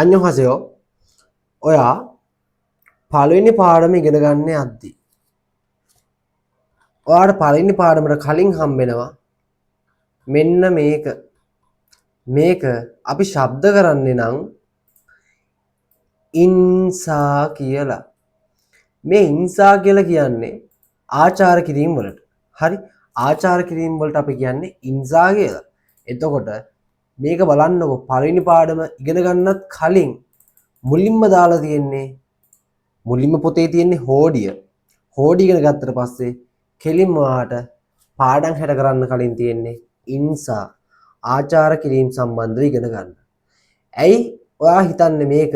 අඤ්ඤොහසයෝ ඔයා පළවෙනි පාඩම ඉගෙන ගන්න යද්දී ඔයාට පළවෙනි පාඩමට කලින් හම්බෙනවා මෙන්න මේක අපි ශබ්ද කරන්නේ නම් ඉන්සා කියලා. මේ ඉන්සා කියලා කියන්නේ ආචාර කිරීම වලට. හරි? ආචාර කිරීම වලට අපි කියන්නේ ඉන්සා කියලා. එතකොට මේක බලන්නකො පළවෙනි පාඩම ඉගෙන ගන්නත් කලින් මුලින්ම දාලා තියෙන්නේ මුලින්ම පොතේ තියෙන්නේ හෝඩිය. හෝඩිය ඉගෙන ගත්තට පස්සේ කෙලින්ම ඔයාට පාඩම් හැට කරන්න කලින් තියෙන්නේ ඉන්සා ආචාර කිරීම සම්බන්ධව ඉගෙන ගන්න. ඇයි ඔයා හිතන්නේ මේක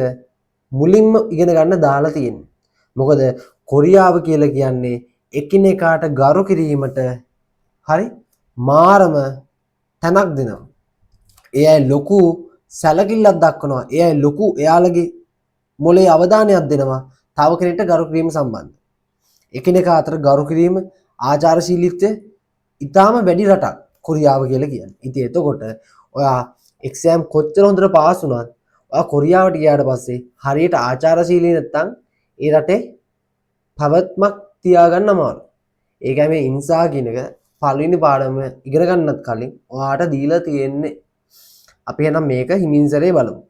මුලින්ම ඉගෙන ගන්න දාලා තියෙන්නේ? මොකද කොරියාව කියලා කියන්නේ එකිනෙකාට ගරු කිරීමට හරි මාරම තැනක් දෙනවා. එයයි ලොකු සැලකිල්ලක් දක්වනවා. එයයි ලොකු එයාලගේ මොලේ අවධානයක් දෙනවා තව කෙනෙක්ට ගරු කිරීම සම්බන්ධ. එකිනෙකා අතර ගරු කිරීම ආචාරශීලීත්වය ඊටාම වැඩි රටක් කොරියාව කියලා කියන්නේ. ඉතින් එතකොට ඔයා එක්සෑම් කොච්චර හොඳට පාස් වුණත් ඔයා කොරියාවට ගියාට පස්සේ හරියට ආචාරශීලී නැත්නම් ඒ රටේ පැවැත්මක් තියාගන්න අමාරුයි. ඒකයි මේ ඉන්සා කියන එක පළවෙනි පාඩම ඉගෙන ගන්නත් කලින් ඔයාට දීලා තියෙන්නේ. අපි එහෙනම් මේක හිමින්සරේ බලමු.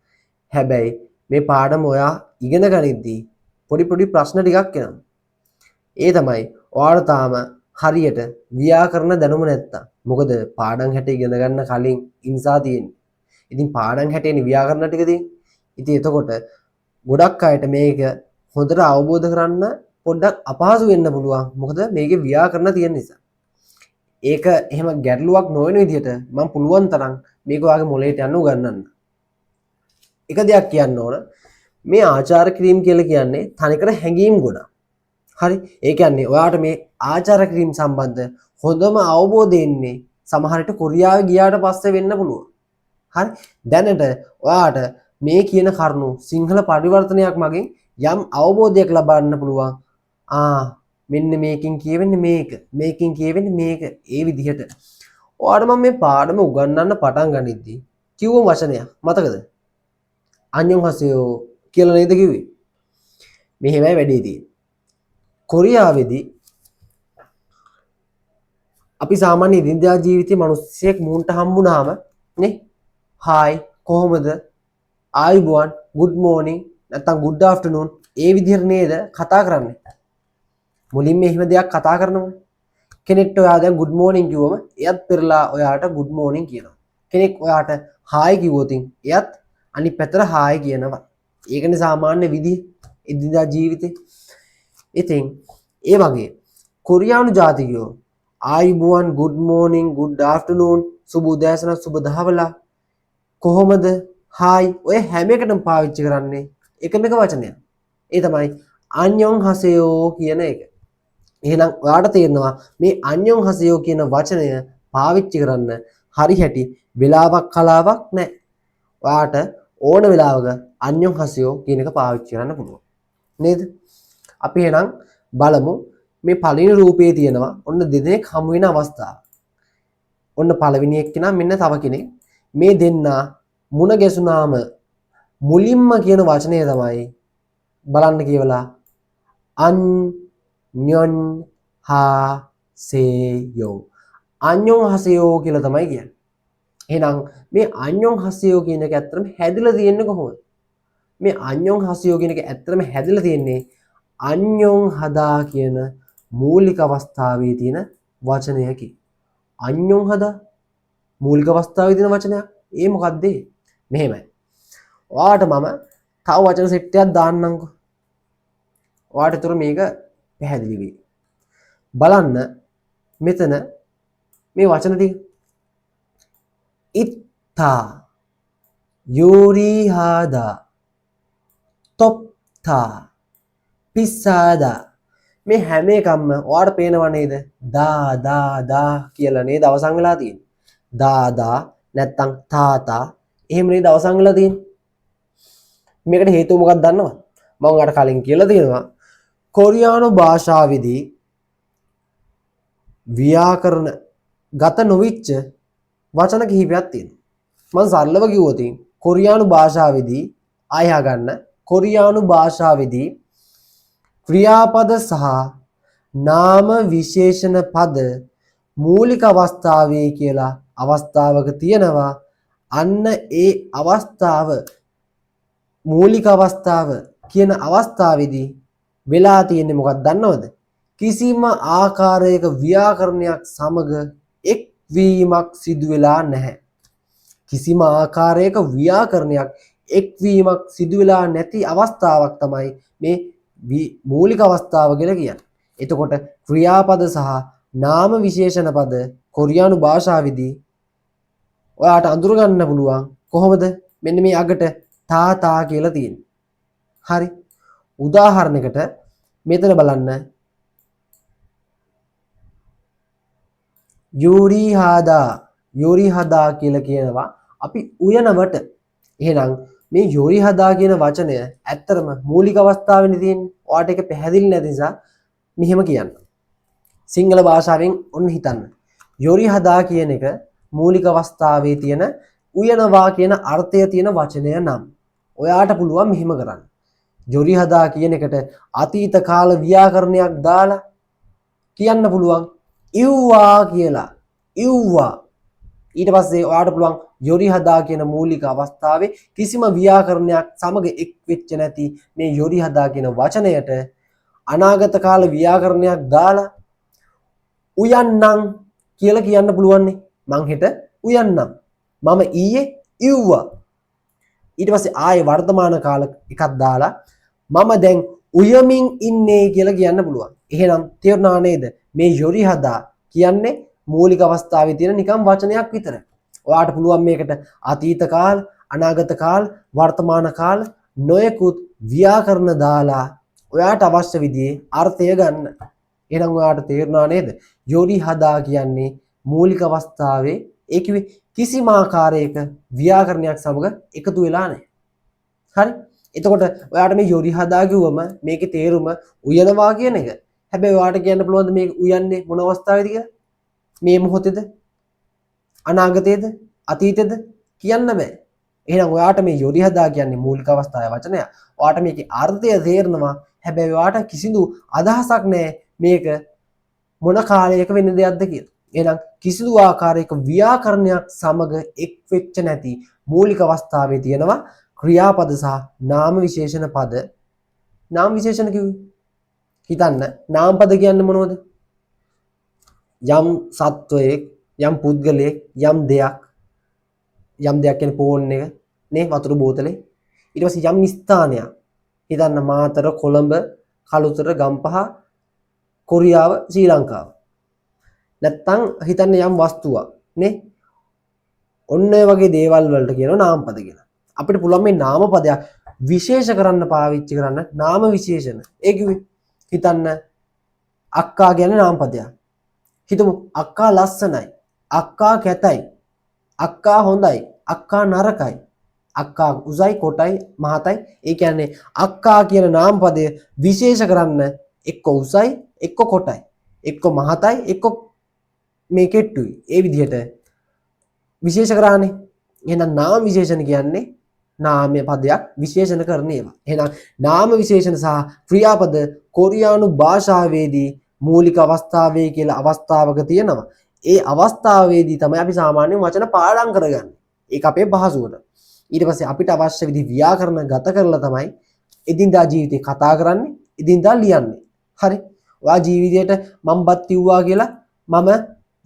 හැබැයි මේ පාඩම ඔයා ඉගෙන ගනිද්දී පොඩි ප්‍රශ්න ටිකක් එනවා. ඒ තමයි ඔයාලා තාම හරියට ව්‍යාකරණ දැනුම නැත්තම්. මොකද පාඩම් හැට ඉගෙන ගන්න කලින් ඉන්සා තියෙන්නේ. ඉතින් පාඩම් හැටේනේ ව්‍යාකරණ ටික තියෙන්නේ. ඉතින් එතකොට ගොඩක් අයට මේක හොඳට අවබෝධ කරන්න පොඩ්ඩක් අපහසු වෙන්න පුළුවන්. මොකද මේකේ ව්‍යාකරණ තියෙන නිසා. ඒක එහෙම ගැටලුවක් නොවන විදිහට මම පුළුවන් තරම් මේක ඔයාගේ මොලේට යන්න උගන්වන්න. එක දෙයක් කියන්න ඕන. මේ ආචාර කිරීම කියලා කියන්නේ තනිකර හැඟීම් ගොඩක්. හරි? ඒ කියන්නේ ඔයාට මේ ආචාර කිරීම සම්බන්ධ හොඳම අවබෝධය එන්නේ සමහර විට කොරියාවේ ගියාට පස්සේ වෙන්න පුළුවන්. හරි? දැනට ඔයාට මේ කියන කරුණු සිංහල පරිවර්තනයක් මගින් යම් අවබෝධයක් ලබන්න පුළුවන්. මෙන්න මේකෙන් කියවෙන්නේ මේක. මේකෙන් කියවෙන්නේ මේක. ඒ විදිහට. ඔයාට මම මේ පාඩම උගන්වන්න පටන් ගනිද්දී කිව්ව වචනයක් මතකද? අඤ්ඤොහසයෝ කියලා නේද කිව්වේ? මෙහෙමයි වැඩේ තියෙන්නේ. කොරියාවේදී අපි සාමාන්‍ය ඉදින්දා ජීවිතේ මිනිස්සෙක් මූන්ට හම්බුනාම නේ හායි කොහොමද ආයුබෝවන් good morning නැත්නම් good afternoon ඒ විදිහට නේද කතා කරන්නේ. මුලින්ම එහෙම දෙයක් කතා කරනවනේ. කෙනෙක්ට ඔයා දැන් good morning කිව්වම එයත් පෙරලා ඔයාට good morning කියනවා. කෙනෙක් ඔයාට හායි කිව්වොත් එයත් අනිත් පැත්තට හායි කියනවා. ඒකනේ සාමාන්‍ය විදිහ ඉදින්දා ජීවිතේ. ඉතින් ඒ වගේ කොරියානු ජාතිකයෝ ආයුබෝවන් good morning good afternoon සුබ උදෑසන සුබ දහවලා කොහොමද හායි ඔය හැම එකටම පාවිච්චි කරන්නේ එකම එක වචනයක්. ඒ තමයි අඤ්ඤොහසයෝ කියන එක. එහෙනම් ඔයාට තේරෙනවා මේ අඤ්ඤොහසයෝ කියන වචනය පාවිච්චි කරන්න හරි හැටි වෙලාවක් කලාවක් නැහැ. ඔයාට ඕන වෙලාවක අඤ්ඤොහසයෝ කියන එක පාවිච්චි කරන්න පුළුවන්. නේද? අපි එහෙනම් බලමු මේ පළවෙනි රූපයේ තියෙනවා ඔන්න දෙදෙනෙක් හමු වෙන අවස්ථාව. ඔන්න පළවෙනි එක්කෙනා මෙන්න තව කෙනෙක්. මේ දෙන්නා මුණ ගැසුනාම මුලින්ම කියන වචනය තමයි බලන්න කියවලා අඤ්ඤොහසයෝ. අඤ්ඤොහසයෝ කියලා තමයි කියන්නේ. එහෙනම් මේ අඤ්ඤොහසයෝ කියන එක ඇත්තටම හැදිලා තියෙන්නේ කොහොමද? මේ අඤ්ඤොහසයෝ කියන එක ඇත්තටම හැදිලා තියෙන්නේ අඤ්ඤොහදා කියන මූලික අවස්ථාවේ තියෙන වචනයකි. අඤ්ඤොහදා මූලික අවස්ථාවේ තියෙන වචනයක්. ඒ මොකද්ද? මෙහෙමයි. ඔයාට මම තව වචන සෙට් එකක් දාන්නම්කෝ. ඔයාට ඒතර මේක පැහැදිලි වෙයි. බලන්න මෙතන මේ වචන ටික. ඉත්තා යෝරිහාදා තොප්තා පිස්සාදා මේ හැම එකක්ම ඔයාට පේනව නේද? දා කියලා නේද අවසන් වෙලා තියෙන්නේ. දාදා නැත්තම් තාතා එහෙම නේද අවසන් වෙලා තියෙන්නේ. මේකට හේතුව මොකක්ද දන්නවද? මම ඔයාලට කලින් කියලා තියෙනවා කොරියානු භාෂාවේදී ව්‍යාකරණ ගත නොවිච්ච වචන කිහිපයක් තියෙනවා. මම සරලව කිව්වොත් කොරියානු භාෂාවේදී ආය ගන්න කොරියානු භාෂාවේදී ක්‍රියාපද සහ නාම විශේෂණ පද මූලික අවස්ථාවේ කියලා අවස්ථාවක තියෙනවා. අන්න ඒ අවස්ථාව මූලික අවස්ථාව කියන අවස්ථාවේදී වෙලා තියෙන්නේ මොකක්ද දන්නවද? කිසිම ආකාරයක ව්‍යාකරණයක් සමග එක්වීමක් සිදු වෙලා නැහැ. කිසිම ආකාරයක ව්‍යාකරණයක් එක්වීමක් සිදු වෙලා නැති අවස්ථාවක් තමයි මේ මූලික අවස්ථාව කියලා කියන්නේ. එතකොට ක්‍රියාපද සහ නාම විශේෂණ පද කොරියානු භාෂාවේදී ඔයාට අඳුර ගන්න පුළුවන් කොහොමද? මෙන්න මේ අගට තා කියලා තියෙන්නේ. හරි. උදාහරණයකට මෙතන බලන්න. යෝරි හදා කියලා කියනවා අපි උයනවට. එහෙනම් මේ යෝරි හදා කියන වචනය ඇත්තටම මූලික අවස්ථාවේදී තියෙන්නේ. ඔයාට ඒක පැහැදිලි නැති නිසා මෙහෙම කියන්න. සිංහල භාෂාවෙන් ඔන්න හිතන්න. යෝරි හදා කියන එක මූලික අවස්ථාවේ තියෙන උයනවා කියන අර්ථය තියෙන වචනය නම් ඔයාට පුළුවන් මෙහෙම කරන්න. යෝරි හදා කියන එකට අතීත කාල ව්‍යාකරණයක් දාලා කියන්න පුළුවන් ඉව්වා කියලා. ඉව්වා. ඊට පස්සේ ඔයාට පුළුවන් යෝරි හදා කියන මූලික අවස්ථාවේ කිසිම ව්‍යාකරණයක් සමග එක් වෙච්ච නැති මේ යෝරි හදා කියන වචනයට අනාගත කාල ව්‍යාකරණයක් දාලා උයන්නම් කියලා කියන්න පුළුවන් නේ. මං හෙට උයන්නම්. මම ඊයේ ඉව්වා. ඊට පස්සේ ආයේ වර්තමාන කාල එකක් දාලා මම දැන් උයමින් ඉන්නේ කියලා කියන්න පුළුවන්. එහෙනම් තේරුණා නේද? මේ යෝරි හදා කියන්නේ මූලික අවස්ථාවේ තියෙන නිකම් වචනයක් විතරයි. ඔයාට පුළුවන් මේකට අතීත කාල, අනාගත කාල, වර්තමාන කාල නොයෙකුත් ව්‍යාකරණ දාලා ඔයාට අවශ්‍ය විදිහේ අර්ථය ගන්න. එහෙනම් ඔයාට තේරුණා නේද? යෝරි හදා කියන්නේ මූලික අවස්ථාවේ ඒ කිව්වේ කිසිම ආකාරයක ව්‍යාකරණයක් සමග එකතු වෙලා නැහැ. හරි? එතකොට ඔයාට මේ යෝරි හදා කිව්වම මේකේ තේරුම උයනවා කියන එක. හැබැයි ඔයාට කියන්න පුළුවන්ද මේක උයන්නේ මොන අවස්ථාවේද කියලා? මේ මොහොතේද? අනාගතයේද? අතීතයේද? කියන්න බෑ. එහෙනම් ඔයාට මේ යෝරි හදා කියන්නේ මූලික අවස්ථාවේ වචනය. ඔයාට මේකේ අර්ථය තේරෙනවා. හැබැයි ඔයාට කිසිදු අදහසක් නැහැ මේක මොන කාලයක වෙන දෙයක්ද කියලා. එහෙනම් කිසිදු ආකාරයක ව්‍යාකරණයක් සමග එක් වෙච්ච නැති මූලික අවස්ථාවේ තියෙනවා ක්‍රියාපද සහ නාම විශේෂණ පද. නාම විශේෂණ කිව්වේ හිතන්න නාම පද කියන්නේ මොනවද? යම් සත්වයක්, යම් පුද්ගලයෙක්, යම් දෙයක් කියන්නේ ෆෝන් එක නේ, වතුර බෝතලේ. ඊට පස්සේ යම් ස්ථානයක්. හිතන්න මාතර, කොළඹ, කළුතර, ගම්පහ, කොරියාව, ශ්‍රී ලංකාව. නැත්තම් හිතන්න යම් වස්තුවක් නේ. ඔන්න ඔය වගේ දේවල් වලට කියනවා නාම පද කියලා. අපිට පුළුවන් මේ නාම පදයක් විශේෂ කරන්න පාවිච්චි කරන්න නාම විශේෂණ. ඒ කිව්වේ හිතන්න අක්කා කියන්නේ නාම පදයක්. හිතමු අක්කා ලස්සනයි, අක්කා කැතයි, අක්කා හොඳයි, අක්කා නරකයි, අක්කා උසයි, කොටයි, මහතයි. ඒ කියන්නේ අක්කා කියන නාම පදය විශේෂ කරන්න එක්ක උසයි, එක්ක කොටයි, එක්ක මහතයි, එක්ක මේ කෙට්ටුයි. ඒ විදිහට විශේෂ කරානේ. එහෙනම් නාම විශේෂණ කියන්නේ නාමය පදයක් විශේෂණ කරන ඒවා. එහෙනම් නාම විශේෂණ සහ ක්‍රියාපද කොරියානු භාෂාවේදී මූලික අවස්ථාවේ කියලා අවස්ථාවක තියෙනවා. ඒ අවස්ථාවේදී තමයි අපි සාමාන්‍යයෙන් වචන පාඩම් කරගන්නේ. ඒක අපේ පහසුවට. ඊට පස්සේ අපිට අවශ්‍ය විදිහ ව්‍යාකරණ ගත කරලා තමයි එදිනදා ජීවිතේ කතා කරන්නේ, එදිනදා ලියන්නේ. හරි. ඔයා ජීවිතේට මම බත් කිව්වා කියලා මම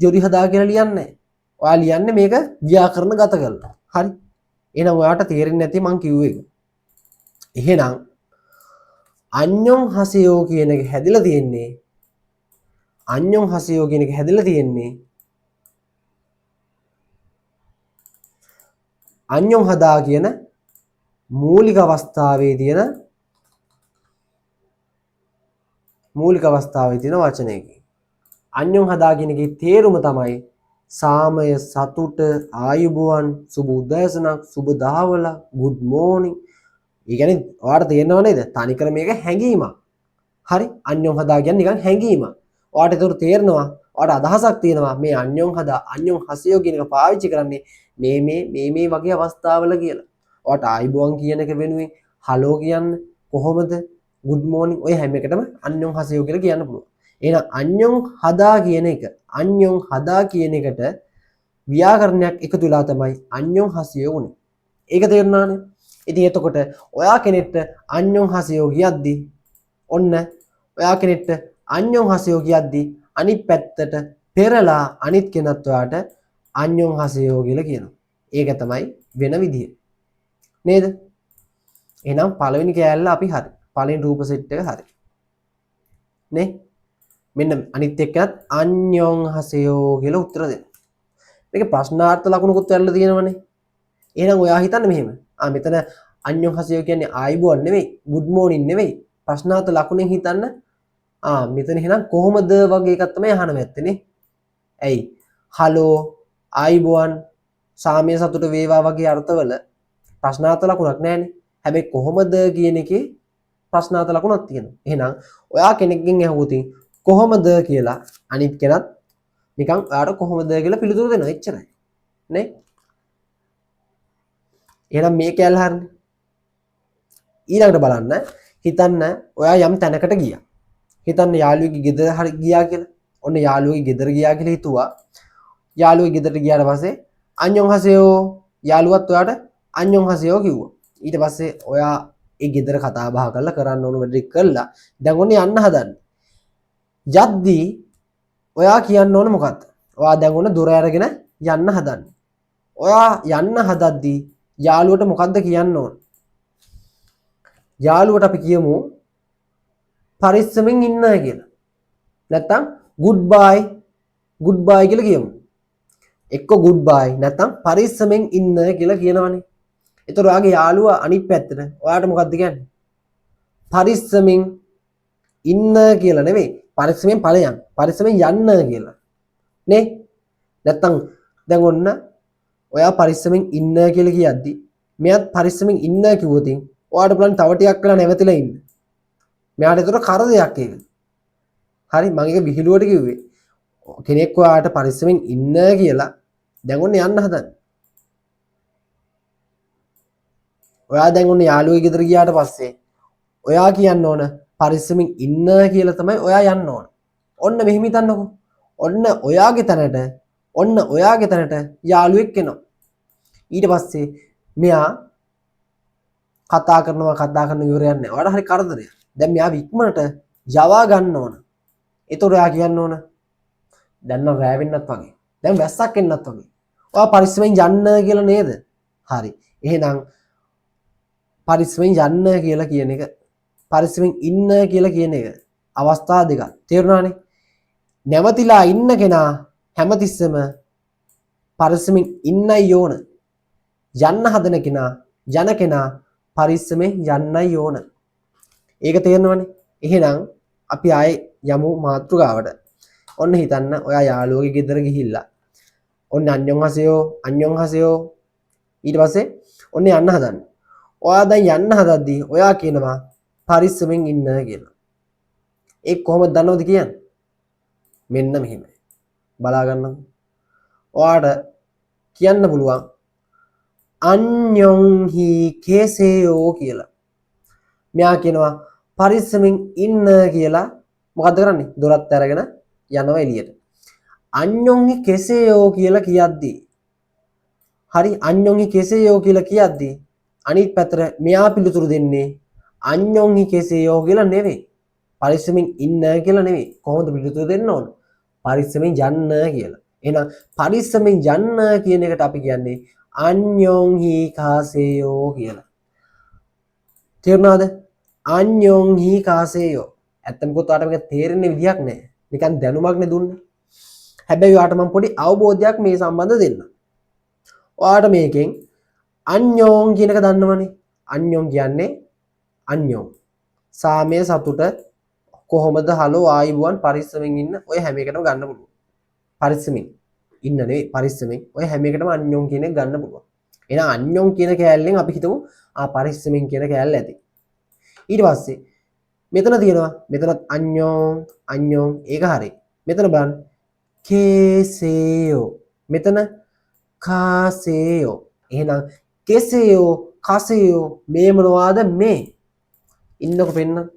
යෝරි හදා කියලා ලියන්නේ නැහැ. ඔයා ලියන්නේ මේක ව්‍යාකරණ ගත කරලා. හරි. එහෙනම් ඔයාට තේරෙන්නේ නැති මං කිව්වේ ඒක. එහෙනම් අඤ්ඤොන් හසයෝ කියන එක හැදිලා තියෙන්නේ අඤ්ඤොන් හසයෝ කියන එක හැදිලා තියෙන්නේ අඤ්ඤොන් හදා කියන මූලික අවස්ථාවේ තියෙන වචනයකින්. අඤ්ඤොන් හදා කියන එකේ තේරුම තමයි සාමය, සතුට, ආයුබෝවන්, සුබ උදෑසනක්, සුබ දහවල, good morning. ඒ කියන්නේ ඔයාලට තේරෙනව නේද? තනිකර මේක හැංගීමක්. හරි? අඤ්ඤොන් හදා කියන්නේ නිකන් හැංගීමක්. ඔයාලට ඒක තේරෙනවා. ඔයාලට අදහසක් තියෙනවා මේ අඤ්ඤොන් හදා, අඤ්ඤොන් හසයෝ කියන එක පාවිච්චි කරන්නේ මේ වගේ අවස්ථාවල කියලා. ඔයාට ආයිබෝන් කියන එක වෙනුවෙන් හලෝ කියන්න කොහොමද good morning ඔය හැම එකටම අන්‍යොන් හසයෝ කියලා කියන්න පුළුවන්. එහෙනම් අන්‍යොන් හදා කියන එක අන්‍යොන් හදා කියන එකට ව්‍යාකරණයක් එකතු වෙලා තමයි අන්‍යොන් හසයෝ උනේ. ඒක තේරුණානේ? ඉතින් එතකොට ඔයා කෙනෙක්ට අන්‍යොන් හසයෝ කියද්දි ඔන්න ඔයා කෙනෙක්ට අන්‍යොන් හසයෝ කියද්දි අනිත් පැත්තට පෙරලා අනිත් කෙනත් ඔයාට අන්‍යොන් හසයෝ කියලා කියනවා. ඒක තමයි වෙන විදිය. නේද? එහෙනම් පළවෙනි කෑල්ල අපි හරි. පළවෙනි රූප සෙට් එක හරි. නේ? මෙන්න අනිත් එක්කත් අන්‍යොන් හසයෝ කියලා උත්තර දෙන්න. මේක ප්‍රශ්නාර්ථ ලකුණුකුත් ඇරලා තියෙනවනේ. එහෙනම් ඔයා හිතන්නේ මෙහෙම. මෙතන අන්‍යොන් හසයෝ කියන්නේ ආයිබෝන් නෙවෙයි, good morning නෙවෙයි. ප්‍රශ්නාර්ථ ලකුණෙන් හිතන්න. මෙතන එහෙනම් කොහොමද වගේ එකක් තමයි අහන්න මැත්තේ. ඇයි? හලෝ, ආයිබෝන්, සාමය සතුට වේවා වගේ අර්ථවල ප්‍රශ්නාර්ථ ලකුණක් නැහැනේ. හැබැයි කොහොමද කියන එකේ ප්‍රශ්නාර්ථ ලකුණක් තියෙනවා. එහෙනම් ඔයා කෙනෙක්ගෙන් ඇහුවොත් කොහොමද කියලා අනිත් කෙනත් නිකන් ඔයාට කොහොමද කියලා පිළිතුරු දෙනවා. එච්චරයි. නේ? එහෙනම් මේ කැලේ හරිනේ. ඊළඟට බලන්න හිතන්න ඔයා යම් තැනකට ගියා. හිතන්න යාළුවෙක්ගේ ගෙදර හරි ගියා කියලා. ඔන්න යාළුවෙක්ගේ ගෙදර ගියා කියලා හිතුවා. යාළුවෙක් ගෙදරට ගියාට පස්සේ අන්‍යොන් හසයෝ යාළුවත් ඔයාට අන්‍යොන් හසයෝ කිව්වා. ඊට පස්සේ ඔයා ඒ ගෙදර කතා බහ කරලා කරන්න ඕන වැඩ කළා. දැන් ඔන්නේ යන්න හදන්නේ. යද්දී ඔයා කියන්න ඕන මොකක්ද? ඔයා දැන් ඔන්න දොර අරගෙන යන්න හදන්නේ. ඔයා යන්න හදද්දී යාළුවට මොකද්ද කියන්න ඕන? යාළුවට අපි කියමු පරිස්සමෙන් ඉන්න කියලා. නැත්තම් goodbye කියලා කියමු. එක්ක goodbye නැත්තම් පරිස්සමෙන් ඉන්න කියලා කියනවනේ. ඒතර ඔයාගේ යාළුවා අනිත් පැත්තට ඔයාට මොකද්ද කියන්නේ? පරිස්සමෙන් ඉන්න කියලා නෙවෙයි. පරිස්සමෙන් ඵලයන්. පරිස්සමෙන් යන්න කියලා. නේ? නැත්තම් දැන් ඔන්න ඔයා පරිස්සමෙන් ඉන්න කියලා කියද්දි මෙයාත් පරිස්සමෙන් ඉන්න කිව්වොත් ඔයාට බලන්න තව ටිකක් වෙලා නැවතිලා ඉන්න. මෙයාට ඒතර කරදයක් ඒක. හරි මම ඒක විහිළුවට කිව්වේ. කෙනෙක් ඔයාට පරිස්සමෙන් ඉන්න කියලා දැන් ඔන්න යන්න හදන්නේ. ඔයා දැන් ඔන්න යාළුවෙක් ගෙදර ගියාට පස්සේ ඔයා කියන්න ඕන පරිස්සමෙන් ඉන්න කියලා තමයි ඔයා යන්න ඕන. ඔන්න මෙහෙම හිතන්නකෝ. ඔන්න ඔයාගේ තැනට යාළුවෙක් එනවා. ඊට පස්සේ මෙයා කතා කරන ඉවරයක් නැහැ. ඔයාට හරි කරදරයක්. දැන් මෙයා වික්මනට යවා ගන්න ඕන. ඒතොර එයා කියන්න ඕන දැන් නම් රෑ වෙන්නත් වගේ. දැන් වැස්සක් එන්නත් වගේ. ඔයා පරිස්සමෙන් යන්න කියලා නේද? හරි. එහෙනම් පරිස්සමෙන් යන්න කියලා කියන එක පරිස්සමෙන් ඉන්න කියලා කියන එක අවස්ථා දෙකක්. තේරුණානේ? නැවතිලා ඉන්න කෙනා හැමතිස්සෙම පරිස්සමෙන් ඉන්නයි ඕන. යන්න හදන කෙනා පරිස්සමෙන් යන්නයි ඕන. ඒක තේරෙනවනේ. එහෙනම් අපි ආයේ යමු මාතෘකාවට. ඔන්න හිතන්න ඔයා යාළුවගේ ගෙදර ගිහිල්ලා ඔන්න අන්‍යොන් හසයෝ ඊට පස්සේ ඔන්න යන්න හදන්නේ. ඔයා දැන් යන්න හදද්දී ඔයා කියනවා පරිස්සමෙන් ඉන්න කියලා. ඒක කොහොමද දන්නවද කියන්නේ? මෙන්න මෙහෙමයි. බලා ගන්නකො. ඔයාට කියන්න පුළුවන් අන්‍යොන් හි කේසේයෝ කියලා. මෙයා කියනවා පරිස්සමෙන් ඉන්න කියලා මොකද්ද කරන්නේ? දොරත් අරගෙන යනවා එළියට. අන්‍යොන් හි කේසේයෝ කියලා කියද්දී හරි අන්‍යොන් හි කේසේයෝ කියලා කියද්දී අනිත් පැත්තට මෙයා පිළිතුරු දෙන්නේ අන්‍යොන් හි කේසේයෝ කියලා නෙවෙයි. පරිස්සමෙන් ඉන්න කියලා නෙවෙයි. කොහොමද පිළිතුරු දෙන්න ඕන? පරිස්සමෙන් යන්න කියලා. එහෙනම් පරිස්සමෙන් යන්න කියන එකට අපි කියන්නේ අන්‍යොන් හි කාසේයෝ කියලා. තේරුණාද? අන්‍යොන් හි කාසේයෝ. ඇත්තම කොහොත් ඔයාලට මේක තේරෙන්නේ විදියක් නැහැ. නිකන් දැනුමක් නේ දුන්නේ. හැබැයි ඔයාලට මම පොඩි අවබෝධයක් මේ සම්බන්ධ දෙන්න. ඔයාලට මේකෙන් අන්‍යොන් කියන එක දන්නවනේ. අන්‍යොන් කියන්නේ අන්‍යොන්. සාමය සතුට කොහොමද හලෝ ආයිබුවන් පරිස්සමෙන් ඉන්න ඔය හැම එකටම ගන්න පුළුවන්. පරිස්සමෙන් ඉන්න නෙවෙයි පරිස්සමෙන් ඔය හැම එකටම අන්‍යොන් කියන එක ගන්න පුළුවන්. එහෙනම් අන්‍යොන් කියන කෑල්ලෙන් අපි හිතමු පරිස්සමෙන් කියන කෑල්ල ඇති. ඊට පස්සේ මෙතන තියෙනවා මෙතනත් අන්‍යොන් ඒක හරි. මෙතන බලන්න කේසේයෝ මෙතන කාසේයෝ. එහෙනම් කෙසේයෝ කසේයෝ මේ මොනවාද මේ ඉන්නකො පෙන්න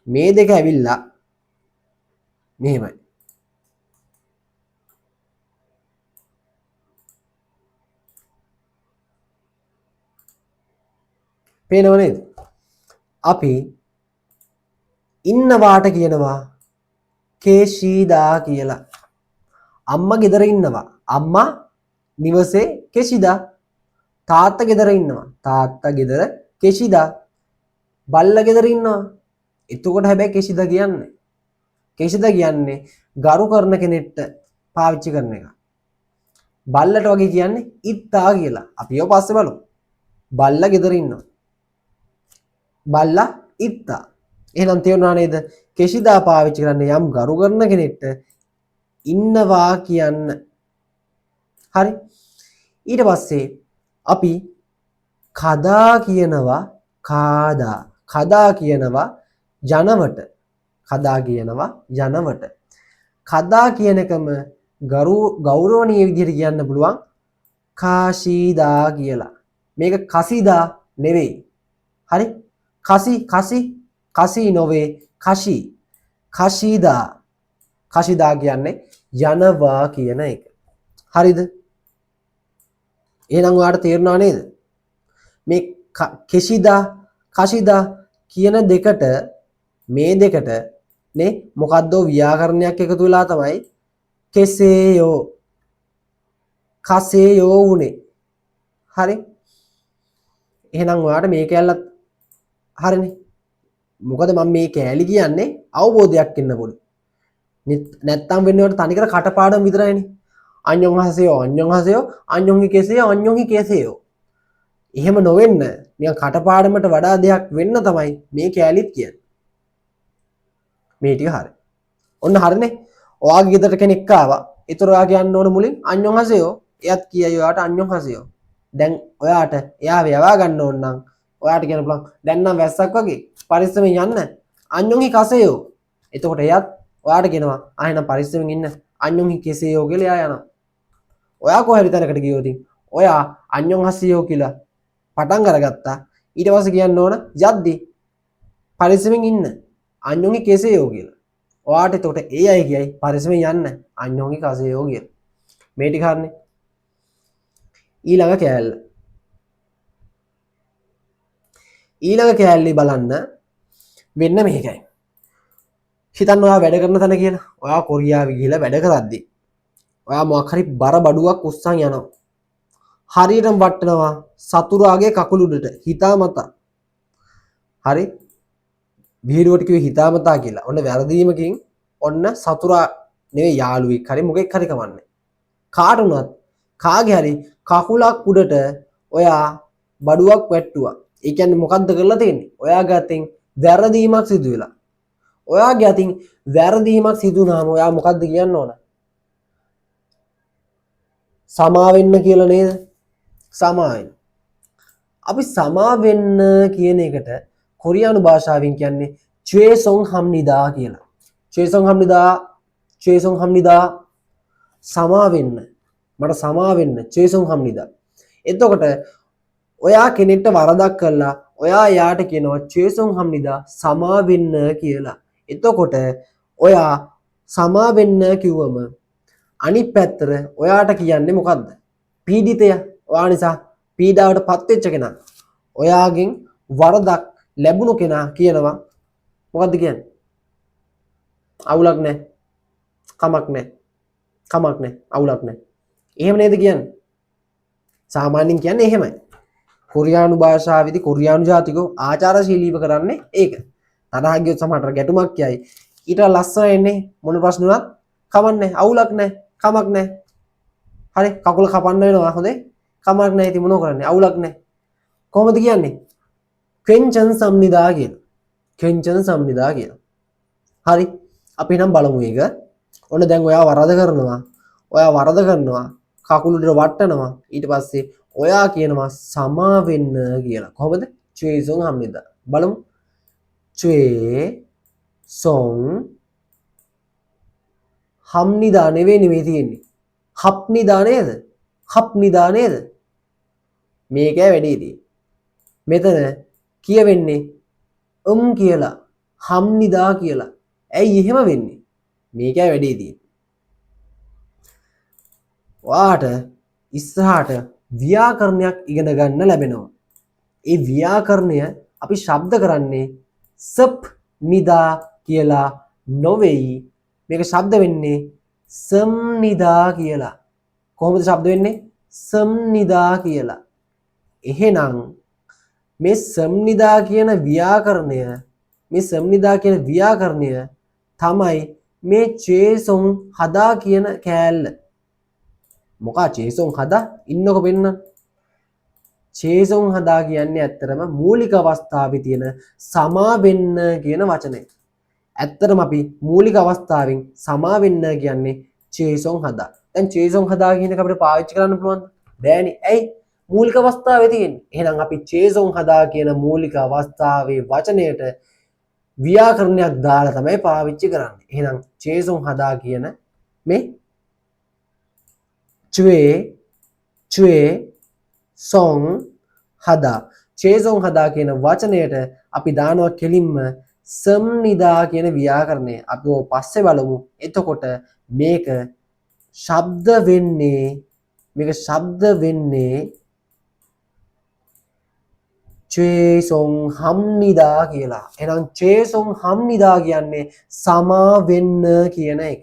මේ දෙක ඇවිල්ලා මෙහෙමයි පේනව නේද අපි ඉන්නවාට කියනවා කේෂීදා කියලා අම්මා ගෙදර ඉන්නවා අම්මා නිවසේ කෙෂිදා තාත්තා ගෙදර ඉන්නවා තාත්තා ගෙදර කෙෂිදා බල්ලා ගෙදර ඉන්නවා එතකොට හැබැයි කෙෂිදා කියන්නේ ගරු කරන කෙනෙක්ට පාවිච්චි කරන එක බල්ලට වගේ කියන්නේ ඉත්තා කියලා අපි ඒව පස්සේ බලමු බල්ලා ගෙදර ඉන්නවා බල්ලා ඉත්තා එහෙනම් තේරුණා නේද කෙෂිදා පාවිච්චි කරන්නේ යම් ගරු කරන කෙනෙක්ට ඉන්නවා කියන්න හරි ඊට පස්සේ අපි කදා කියනවා කදා කියනවා ජනවට කදා කියන එකම ගෞරවනීය විදිහට කියන්න පුළුවන් කාශීදා කියලා මේක කසිදා නෙවෙයි හරි කසි නොවේ කශීදා කියන්නේ යනවා කියන එක හරිද එහෙනම් ඔයාලට තේරුණා නේද මේ කශිදා කියන දෙකට මේ දෙකට නේ මොකද්ද ව්‍යාකරණයක් එකතු වෙලා තමයි කෙසේයෝ කසේයෝ උනේ හරි එහෙනම් ඔයාලට මේ කැලලත් හරිනේ මොකද මම මේ කෑලි කියන්නේ අවබෝධයක් ඉන්න පොඩි නැත්තම් වෙන්නේ වල තනිකර කටපාඩම් විතරයිනේ අඤ්ඤොං හසයෝ එහෙම නොවෙන්න නිකන් කටපාඩමට වඩා දෙයක් වෙන්න තමයි මේ කෑලිත් කියන්නේ මේ ටික හරි ඔන්න හරිනේ ඔයාගේ ගෙදරට කෙනෙක් ආවා ඒතර ඔයා කියන්න ඕන මුලින් අඤ්ඤොං හසයෝ එයාත් කියයි ඔයාට අඤ්ඤොං හසයෝ දැන් ඔයාට එයාව යවා ගන්න ඕන නම් ඔයාට කියන්න පුළුවන් දැන් නම් වැස්සක් වගේ පරිස්සමෙන් යන්න අඤ්ඤොං කසයෝ එතකොට එයාත් ඔයාට කියනවා ආයෙනම් පරිස්සමෙන් ඉන්න අඤ්ඤොං කෙසේයෝ කියලා එයා යනවා ඔයා කොහේ හරි තැනකට ගියොත් ඔයා අඤ්ඤොං හසයෝ කියලා පටන් අරගත්තා ඊට පස්සේ කියන්න ඕන යද්දි පරිස්සමෙන් ඉන්න අඤ්ඤොං කෙසේයෝ කියලා ඔයාට එතකොට ඒ අය කියයි පරිස්සමෙන් යන්න අඤ්ඤොං කසයෝ කියලා මේ ටික හරිනේ ඊළඟ කෑල්ලේ බලන්න වෙන්න මේකයි හිතන්න ඔයා වැඩ කරන තැන කියලා ඔයා කොරියාවේ ගිහිල්ලා වැඩ කරද්දී ඔයා මොකක් හරි බර බඩුවක් උස්සන් යනවා හරියටම වටනවා සතුරාගේ කකුල උඩට හිතාමතා හරි විහිළුවට කිව්වේ හිතාමතා කියලා ඔන්න වැරදීමකින් ඔන්න සතුරා නෙවෙයි යාළුවෙක් හරි මොකෙක් හරි කවන්නේ කාට උනත් කාගේ හරි කකුලක් උඩට ඔයා බඩුවක් වැට්ටුවා ඒ කියන්නේ මොකද්ද කරලා තියෙන්නේ ඔයාගේ අතින් වැරදීමක් සිදු වෙලා ඔයාගේ අතින් වැරදීමක් සිදු වුණාම ඔයා මොකද්ද කියන්න ඕන සමා වෙන්න කියලා නේද සමා වෙන්න අපි සමා වෙන්න කියන එකට කොරියානු භාෂාවෙන් කියන්නේ චුේසොන් හම්නිදා කියලා චුේසොන් හම්නිදා සමා වෙන්න මට සමා වෙන්න චුේසොන් හම්නිදා එතකොට ඔයා කෙනෙක්ට වරදක් කළා ඔයා යාට කියනවා චුේසොන් හම්නිදා සමා වෙන්න කියලා එතකොට ඔයා සමා වෙන්න කිව්වම අනිත් පැත්තට ඔයාට කියන්නේ මොකද්ද පීඩිතය ඔයා නිසා පීඩාවට පත් වෙච්ච කෙනා ඔයාගෙන් වරදක් ලැබුණු කෙනා කියනවා මොකද්ද කියන්නේ අවුලක් නැහැ කමක් නැහැ අවුලක් නැහැ එහෙම නේද කියන්නේ සාමාන්‍යයෙන් කියන්නේ එහෙමයි කොරියානු භාෂාවේදී කොරියානු ජාතිකෝ ආචාරශීලීව කරන්නේ ඒක තරහ ගියොත් සමහරට ගැටුමක් යයි ඊට ලස්සන එන්නේ මොන ප්‍රශ්න උනත් කමන්නේ අවුලක් නැහැ කමක් නැහැ හරි කකුල කපන්න වෙනවා හොඳේ කමක් නැහැ ඉතින් මොනව කරන්නේ අවුලක් නැහැ කොහොමද කියන්නේ කෙන්චන් සම්නිදා කියලා හරි අපි නම් බලමු ඒක ඔන්න දැන් ඔයා වරද කරනවා කකුල උඩට වට්ටනවා ඊට පස්සේ ඔයා කියනවා සමා වෙන්න කියලා කොහොමද චුේසොන් හම්නිදා බලමු චුේසොන් හම්නිදා නෙවෙයි තියෙන්නේ හප්නිදා නේද මේකයි වැඩේ තියෙන්නේ. මෙතන කියවෙන්නේ කියලා හම්නිදා කියලා. ඇයි එහෙම වෙන්නේ? මේකයි වැඩේ තියෙන්නේ. ඔයාට ඉස්සරහට ව්‍යාකරණයක් ඉගෙන ගන්න ලැබෙනවා. ඒ ව්‍යාකරණය අපි ශබ්ද කරන්නේ සප් නිදා කියලා නොවේයි. මේක ශබ්ද වෙන්නේ සම්නිදා කියලා. කොහොමද ශබ්ද වෙන්නේ? සම්නිදා කියලා. එහෙනම් මේ සම්නිදා කියන ව්‍යාකරණය තමයි මේ චේසොන් හදා කියන කෑල්ල. මොකා චේසොන් හදා ඉන්නකො වෙන්න. චේසොන් හදා කියන්නේ ඇත්තටම මූලික අවස්ථාවේ තියෙන සමා වෙන්න කියන වචනය. ඇත්තටම අපි මූලික අවස්ථාවෙන් සමා වෙන්න කියන්නේ චේසොන් හදා. දැන් චේසොන් හදා කියන එක අපිට පාවිච්චි කරන්න පුළුවන්ද? බෑනේ. ඇයි? මූලික අවස්ථාවේ තියෙන්නේ. එහෙනම් අපි චේසොන් හදා කියන මූලික අවස්ථාවේ වචනයට ව්‍යාකරණයක් දාලා තමයි පාවිච්චි කරන්නේ. එහෙනම් චේසොන් හදා කියන මේ චුවේ සොන් හදා චේසොන් හදා කියන වචනයට අපි දානවා කෙලින්ම සම්නිදා කියන ව්‍යාකරණය. අපි ඔය පස්සේ බලමු. එතකොට මේක ශබ්ද වෙන්නේ චේසොන් හම්නිදා කියලා. එහෙනම් චේසොන් හම්නිදා කියන්නේ සමා වෙන්න කියන එක.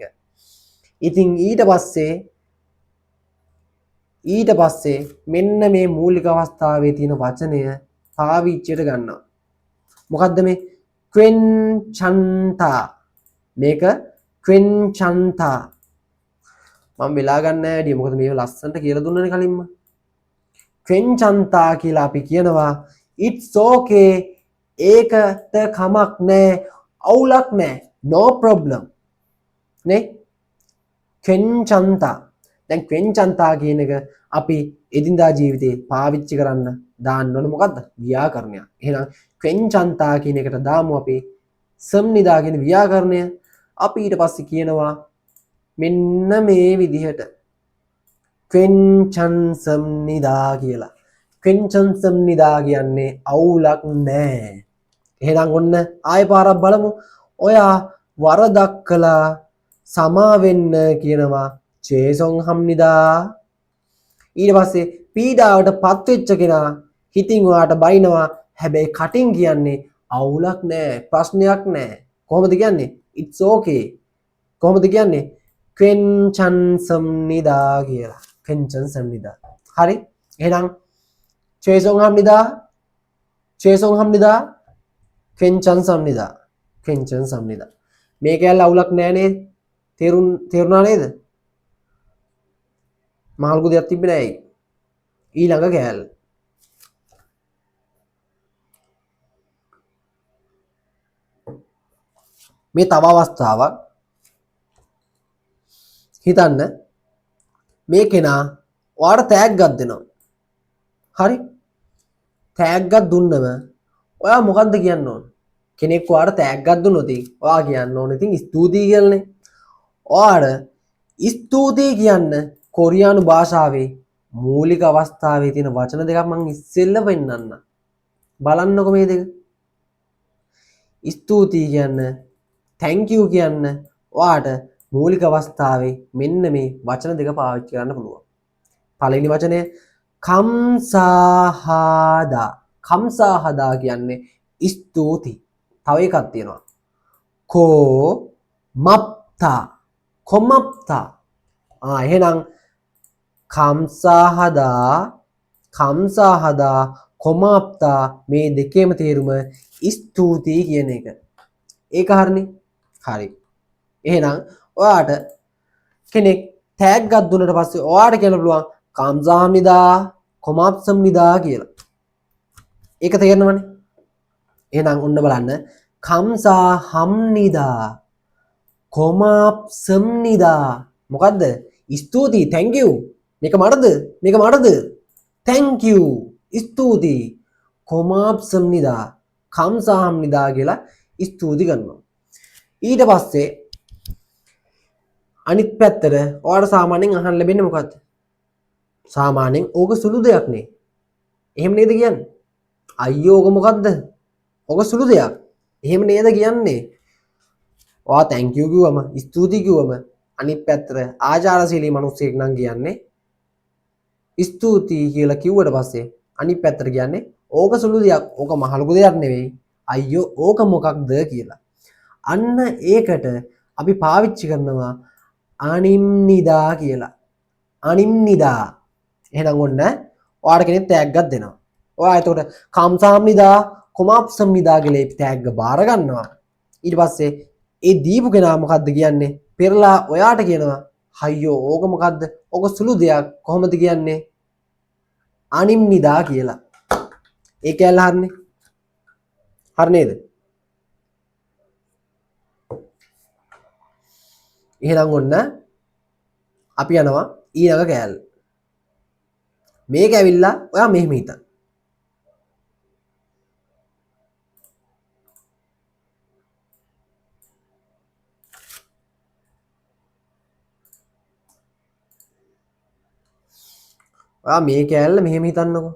ඉතින් ඊට පස්සේ මෙන්න මේ මූලික අවස්ථාවේ තියෙන වචනය පාවිච්චියට ගන්නවා. මොකද්ද මේ? ක්වෙන්චන්තා. මේක ක්වෙන්චන්තා. මම වෙලා ගන්න වැඩි මොකද මේව ලස්සනට කියලා දුන්නනේ කලින්ම. ක්වෙන්චන්තා කියලා අපි කියනවා it's okay. ඒකට කමක් නැහැ. අවුලක් නැහැ. no problem. නේ? ක්වෙන්චන්තා. දැන් ක්වෙන්චන්තා කියන එක අපි එදිනදා ජීවිතේ පාවිච්චි කරන්න දාන්න ඕනේ මොකද්ද? ව්‍යාකරණයක්. එහෙනම් ක්වෙන්චන්තා කියන එකට දාමු අපි සම්නිදා කියන ව්‍යාකරණය. අපි ඊට පස්සේ කියනවා මෙන්න මේ විදිහට ක්වෙන්චන් සම්නිදා කියලා. ක්වෙන්චන් සම්නිදා කියන්නේ අවුලක් නැහැ. එහෙනම් ඔන්න ආයෙ පාරක් බලමු. ඔයා වරදක් කළා සමා වෙන්න කියනවා චේසොන් හම්නිදා. ඊට පස්සේ පීඩාවට පත් වෙච්ච කෙනා හිතින් ඔයාට බයිනවා. හැබැයි කටින් කියන්නේ අවුලක් නැහැ, ප්‍රශ්නයක් නැහැ. කොහොමද කියන්නේ? it's okay. කොහොමද කියන්නේ? ක්වෙන්චන් සම්නිදා කියලා. ක්වෙන්චන් සම්නිදා. හරි? එහෙනම් චේසොන් හම්නිදා, ක්වෙන්චන් සම්නිදා, ක්වෙන්චන් සම්නිදා. මේක ඇල්ල අවුලක් නැහැ නේද? තේරුණා නේද? මහල්කු දෙයක් තිබ්බේ නැහැ. ඊළඟ කෑල්ල. මේ තව අවස්ථාවක් හිතන්න. මේ කෙනා ඔයාට තෑග්ගක් දෙනවා. හරි? තෑග්ගක් දුන්නම ඔයා මොකද්ද කියන්න ඕන? කෙනෙක් ඔයාට තෑග්ගක් දුන්නොත් ඔයා කියන්න ඕන ඉතින් ස්තුතියි කියලානේ. ඔයාට ස්තුතියි කියන්න කොරියානු භාෂාවේ මූලික අවස්ථාවේ තියෙන වචන දෙකක් මම ඉස්සෙල්ල පෙන්නන්න. බලන්නකො මේ දෙක. ස්තුතියි කියන්න, thank you කියන්න ඔයාට මූලික අවස්ථාවේ මෙන්න මේ වචන දෙක පාවිච්චි කරන්න පුළුවන්. පළවෙනි වචනය කම්සාහදා. කම්සාහදා කියන්නේ ස්තුති. තව එකක් තියෙනවා. කොමප්තා. එහෙනම් කම්සාහදා කොමප්තා මේ දෙකේම තේරුම ස්තුතියි කියන එක. ඒක හරිනේ? හරි. එහෙනම් ඔයාට කෙනෙක් තෑග්ගක් දුන්නට පස්සේ ඔයාට කියන්න පුළුවන් කම්සාහම්නිදා කොමප්සම්නිදා කියලා. ඒක තේරෙනවනේ? එහෙනම් ඔන්න බලන්න කම්සාහම්නිදා කොමප්සම්නිදා මොකද්ද? ස්තුතියි, thank you. මේක මටද? thank you. ස්තුතියි. කොමප්සම්නිදා කම්සාහම්නිදා කියලා ස්තුති කරනවා. ඊට පස්සේ අනිත් පැත්තට ඔයාලට සාමාන්‍යයෙන් අහන්න ලැබෙන්නේ මොකද්ද? සාමාන්‍යයෙන් ඕක සුළු දෙයක් නේ. එහෙම නේද කියන්නේ? අයියෝ ඕක මොකද්ද? ඕක සුළු දෙයක්. එහෙම නේද කියන්නේ? ඔයා thank you කිව්වම ස්තුති කිව්වම අනිත් පැත්තට ආචාරශීලී මිනිස්සෙක් නම් කියන්නේ ස්තුතියි කියලා කිව්වට පස්සේ අනිත් පැත්තට කියන්නේ ඕක සුළු දෙයක්. ඕක මහ ලොකු දෙයක් නෙවෙයි. අයියෝ ඕක මොකක්ද කියලා. අන්න ඒකට අපි පාවිච්චි කරනවා අනිම්නිදා කියලා. අනිම්නිදා. එහෙනම් ඔන්න ඔයාට කෙනෙක් තෑග්ගක් දෙනවා. ඔයා එතකොට කම්සාම්නිදා කොමාප්සම්නිදා කියලා තෑග්ග බාර ගන්නවා. ඊට පස්සේ ඒ දීපු කෙනා මොකද්ද කියන්නේ? පෙරලා ඔයාට කියනවා අයියෝ ඕක මොකද්ද? ඕක සුළු දෙයක්. කොහොමද කියන්නේ? අනිම්නිදා කියලා. ඒක ඇල්ල හරිනේ. හරි නේද? එහෙනම් ඔන්න අපි යනවා ඊළඟ කෑල්ල. මේක ඇවිල්ලා ඔයා මෙහෙම හිතන්න. ඔයා මේ කෑල්ල මෙහෙම හිතන්නකෝ.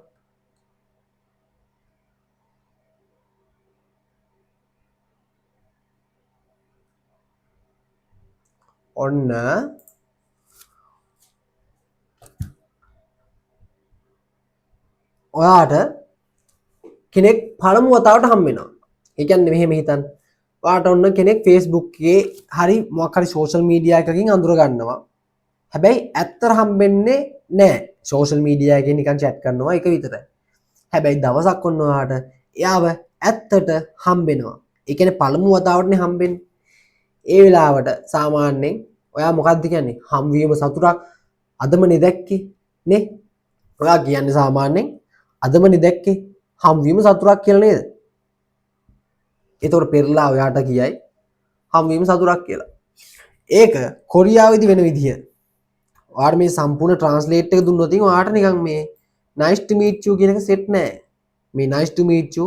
ඔන්න ඔයාට කෙනෙක් පළමු වතාවට හම්බ වෙනවා. ඒ කියන්නේ මෙහෙම හිතන්න. ඔයාට ඔන්න කෙනෙක් Facebook එකේ හරි මොකක් හරි social media එකකින් අඳුර ගන්නවා. හැබැයි ඇත්තට හම්බෙන්නේ නැහැ. social media එකේ නිකන් chat කරනවා ඒක විතරයි. හැබැයි දවසක් ඔන්න ඔයාට එයාව ඇත්තට හම්බෙනවා. ඒ කියන්නේ පළමු වතාවටනේ හම්බෙන්නේ. ඒ වෙලාවට සාමාන්‍යයෙන් ඔයා මොකක්ද කියන්නේ? හම්වීම සතුටක් අදමනේ දැක්කේ නේ? ඔයා කියන්නේ සාමාන්‍යයෙන් අදමනේ දැක්කේ හම්වීම සතුටක් කියලා නේද? ඒතකොට පෙරලා ඔයාට කියයි හම්වීම සතුටක් කියලා. ඒක කොරියාවේදී වෙන විදිය. ඔයාට මේ සම්පූර්ණ ට්‍රාන්ස්ලේට් එක දුන්නොත් ඔයාට නිකන් මේ nice to meet you කියන එක සෙට් නෑ. මේ nice to meet you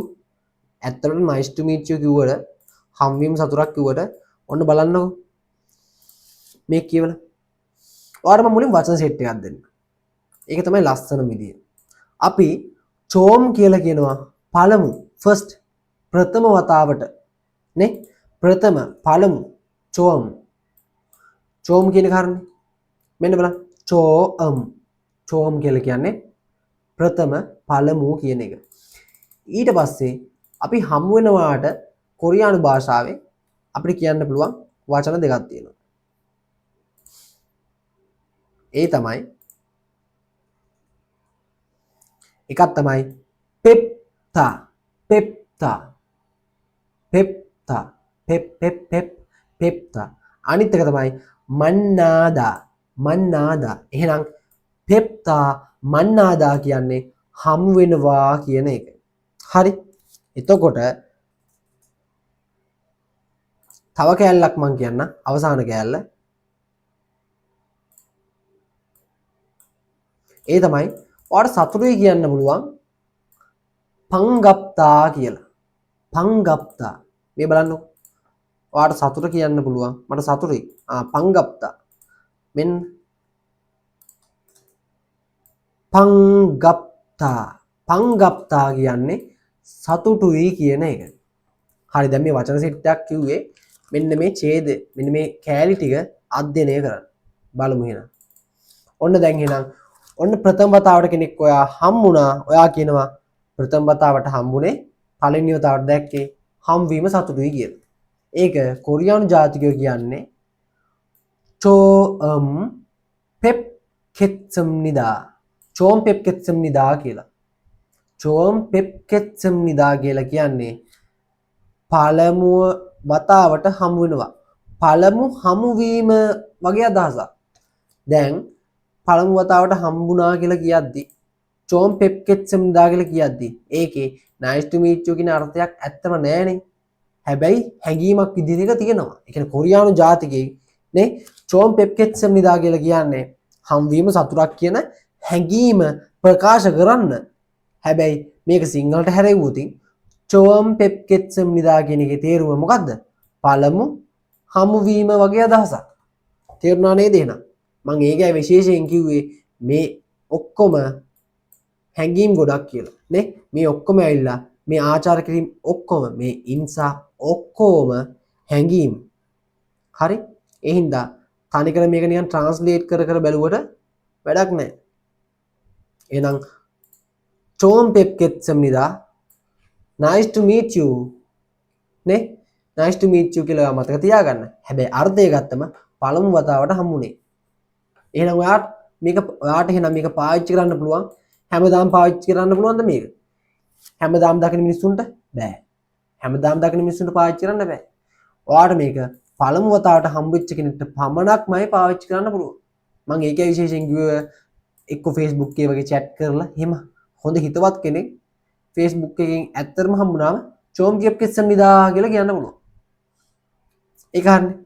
ඇත්තටම nice to meet you කිව්වට හම්වීම සතුටක් කිව්වට ඔන්න බලන්නකෝ. මේ කියවලා. ඔයාලම මුලින් වචන සෙට් එකක් දෙන්න. ඒක තමයි ලස්සන විදිය. අපි චෝම් කියලා කියනවා පළමු ෆස්ට් ප්‍රථම වතාවට නේ ප්‍රථම පළමු චෝම් චෝම් කියන කාරණේ මෙන්න බලන්න චෝම් කියලා කියන්නේ ප්‍රථම පළමු කියන එක. ඊට පස්සේ අපි හමු වෙනවාට කොරියානු භාෂාවේ අපිට කියන්න පුළුවන් වචන දෙකක් තියෙනවා. ඒ තමයි එකක් තමයි පෙප්තා පෙප්තා පෙප්තා පෙප්තා අනිත් එක තමයි මන්නාදා එහෙනම් පෙප්තා මන්නාදා කියන්නේ හමු වෙනවා කියන එක. හරි. එතකොට තව කෑල්ලක් මං කියන්න අවසාන කෑල්ල. ඒ තමයි ඔයාට සතුටුයි කියන්න පුළුවන් පංගප්තා කියලා. පංගප්තා. මේ බලන්නකො. ඔයාට සතුට කියන්න පුළුවන් මට සතුටුයි. පංගප්තා. මෙන්න පංගප්තා කියන්නේ සතුටුයි කියන එක. හරි දැන් මේ වචන සෙට් එකක් කිව්වේ මෙන්න මේ ඡේද මෙන්න මේ කෑලි ටික අධ්‍යයනය කරන්න. බලමු එහෙනම්. ඔන්න දැන් එහෙනම් ඔන්න ප්‍රථම වතාවට කෙනෙක් ඔයා හම්බුණා. ඔයා කියනවා ප්‍රථම වතාවට හම්බුනේ පළවෙනි වතාවට දැක්කේ හම්වීම සතුටුයි කියලා. ඒක කොරියානු ජාතිකයෝ කියන්නේ චෝම් පෙප් කෙත්සම්නිදා. චෝම් පෙප් කෙත්සම්නිදා කියලා. චෝම් පෙප් කෙත්සම්නිදා කියලා කියන්නේ පළමුව වතාවට හමු වෙනවා. පළමු හමුවීම වගේ අදහසක්. දැන් පළමු වතාවට හම්බුණා කියලා කියද්දි චෝම් පෙප් කෙත්සම්නිදා කියලා කියද්දි ඒකේ nice to meet you කියන අර්ථයක් ඇත්තම නෑනේ. හැබැයි හැඟීමක් විදිහට තියෙනවා. ඒ කියන්නේ කොරියානු ජාතිකයේ නේ චෝම් පෙප් කෙත්සම්නිදා කියලා කියන්නේ හම්වීම සතුටක් කියන හැඟීම ප්‍රකාශ කරන්න. හැබැයි මේක සිංහලට හැරෙව්වොත් චෝම් පෙප් කෙත්සම්නිදා කියන එකේ තේරුම මොකද්ද? පළමු හමුවීම වගේ අදහසක්. තේරුණා නේද එහෙනම්? මම ඒකයි විශේෂයෙන් කිව්වේ මේ ඔක්කොම හැඟීම් ගොඩක් කියලා නේ මේ ඔක්කොම ඇවිල්ලා මේ ආචාර කිරීම ඔක්කොම මේ ඉන්සා ඔක්කොම හැඟීම් හරි ඒ හින්දා තනිකර මේක නිකන් ට්‍රාන්ස්ලේට් කර කර බැලුවට වැඩක් නැහැ එහෙනම් චෝම් පෙප් කෙත්සම්නිදා nice to meet you නේ nice to meet you කියලා මතක තියාගන්න හැබැයි අර්ථය ගත්තම පළමු වතාවට හම්බුනේ එහෙනම් ඔයාට එහෙනම් මේක පාවිච්චි කරන්න පුළුවන් හැමදාම පාවිච්චි කරන්න පුළුවන්ද මේක හැමදාම දකින මිනිස්සුන්ට බෑ හැමදාම දකින මිනිස්සුන්ට පාවිච්චි කරන්න බෑ ඔයාට මේක පළමු වතාවට හම්බෙච්ච කෙනෙක්ට පමණක්මයි පාවිච්චි කරන්න පුළුවන් මම ඒකයි විශේෂයෙන් කිව්වේ එක්ක Facebook එකේ වගේ chat කරලා එහෙම හොඳ හිතවත් කෙනෙක් Facebook එකෙන් ඇත්තටම හම්බුනාම චෝම් කියප් කෙස්සම්නිදා කියලා කියන්න පුළුවන් ඒක හරිනේ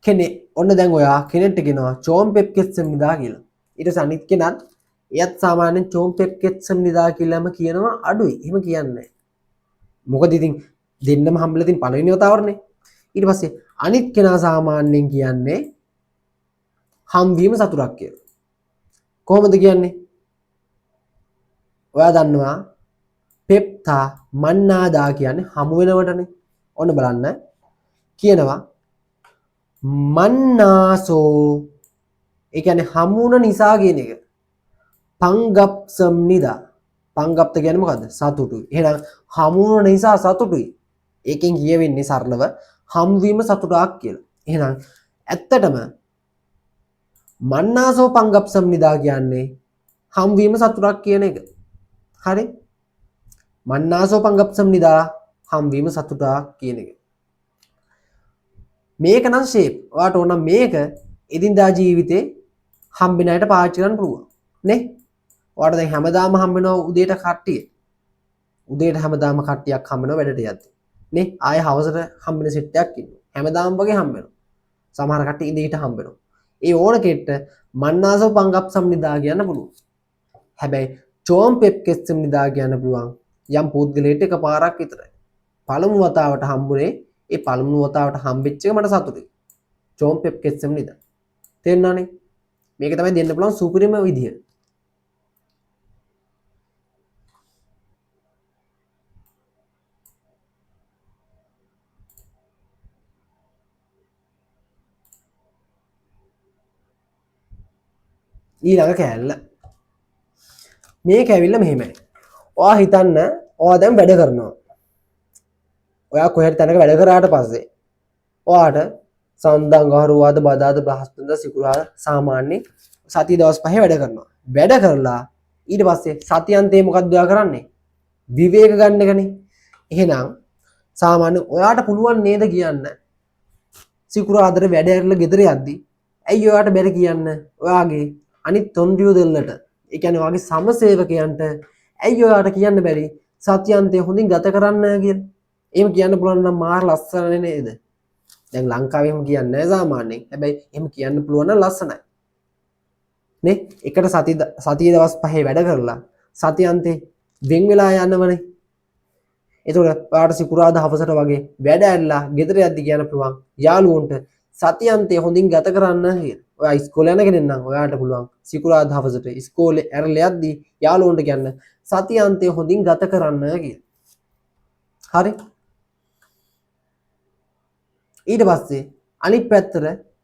කෙනෙක් ඔන්න දැන් ඔයා කෙනෙක්ට කියනවා චෝම් පෙප් කෙස්සම්නිදා කියලා ඊට පස්සේ අනිත් කෙනත් එයත් සාමාන්‍යයෙන් චෝම් පෙප් කෙස්සම්නිදා කියලාම කියනවා අඩුයි එහෙම කියන්නේ මොකද ඉතින් දෙන්නම හම්බෙලා ඉතින් පළවෙනි වතාවරනේ ඊට පස්සේ අනිත් කෙනා සාමාන්‍යයෙන් කියන්නේ හම්වීම සතුටක් කියලා කොහොමද කියන්නේ ඔයා දන්නවා පෙප්තා මන්නාදා කියන්නේ හමු වෙනවටනේ ඔන්න බලන්න කියනවා මන්නාසෝ ඒ කියන්නේ හමුන නිසා කියන එක පංගප්සම්නිදා පංගප්ත කියන්නේ මොකද්ද සතුටුයි එහෙනම් හමුන නිසා සතුටුයි ඒකෙන් කියවෙන්නේ සරලව හම්වීම සතුටක් කියලා එහෙනම් ඇත්තටම මන්නාසෝ පංගප්සම්නිදා කියන්නේ හම්වීම සතුටක් කියන එක හරි මන්නාසෝ පංගප්සම්නිදා හම්වීම සතුටක් කියන එක මේක නම් ෂේප් ඔයාට ඕන මේක එදිනදා ජීවිතේ හම්බෙන අයට පාවිච්චි කරන්න පුළුවන් නේ ඔයාට දැන් හැමදාම හම්බෙනවා උදේට කට්ටිය උදේට හැමදාම කට්ටියක් හම්බෙනවා වැඩට යද්දි නේ ආයෙ හවසට හම්බෙන සෙට් එකක් ඉන්නවා හැමදාම වගේ හම්බෙනවා සමහර කට්ටිය ඉඳීට හම්බෙනවා ඒ ඕන කෙට්ට මන්නාසෝ පංගප්සම්නිදා කියන්න පුළුවන් හැබැයි චෝම් පෙප් කෙස්සම්නිදා කියන්න පුළුවන් යම් පුද්ගලයෙක්ට එකපාරක් විතරයි පළමු වතාවට හම්බුනේ ඒ පළමු වතාවට හම්බෙච්ච එක මට සතුටුයි චෝම් පෙප් කෙස්සම්නිදා තේරුණානේ මේක තමයි දෙන්න පුළුවන් සුපිරිම විදිය ඊළඟ කෑල්ල මේක ඇවිල්ලා මෙහෙමයි ඔයා හිතන්න ඔයා දැන් වැඩ කරනවා ඔයා කොහෙද තැනක වැඩ කරාට පස්සේ ඔයාට සඳංගහරුවාද බදාද බ්‍රහස්පතින්දා සිකුරාදා සාමාන්‍ය සතිය දවස් 5 වැඩ කරනවා වැඩ කරලා ඊට පස්සේ සතියන්තේ මොකක්ද ඔයා කරන්නේ විවේක ගන්න එකනේ එහෙනම් සාමාන්‍ය ඔයාට පුළුවන් නේද කියන්න සිකුරාදට වැඩ කරලා ගෙදර යද්දි ඇයි ඔයාට බැරි කියන්න ඔයාගේ අනිත් තොන්ඩියෝ දෙල්ලට ඒ කියන්නේ ඔයාගේ සමසේවකයන්ට ඇයි ඔයාට කියන්න බැරි සත්‍යන්තය හොඳින් ගත කරන්න කියලා එහෙම කියන්න පුළුවන් නම් මාර ලස්සන නේද දැන් ලංකාවේ එහෙම කියන්නේ නැහැ සාමාන්‍යයෙන් හැබැයි එහෙම කියන්න පුළුවන් නම් ලස්සනයි නේ එකට සතිය දවස් 5 වැඩ කරලා සතියන්තේ වෙන් වෙලා යනවනේ එතකොට ඔයාට සිකුරාදා හවසට වගේ වැඩ ඇරලා ගෙදර යද්දි කියන්න පුළුවන් යාළුවන්ට සතියන්තේ හොඳින් ගත කරන්න කියලා ඔයා ඉස්කෝලේ යන කෙනෙක් නම් ඔයාට පුළුවන් සිකුරාදා හවසට ඉස්කෝලේ ඇරලා යද්දි යාළුවන්ට කියන්න සතියන්තේ හොඳින් ගත කරන්න කියලා. හරි? ඊට පස්සේ අනිත් පැත්තට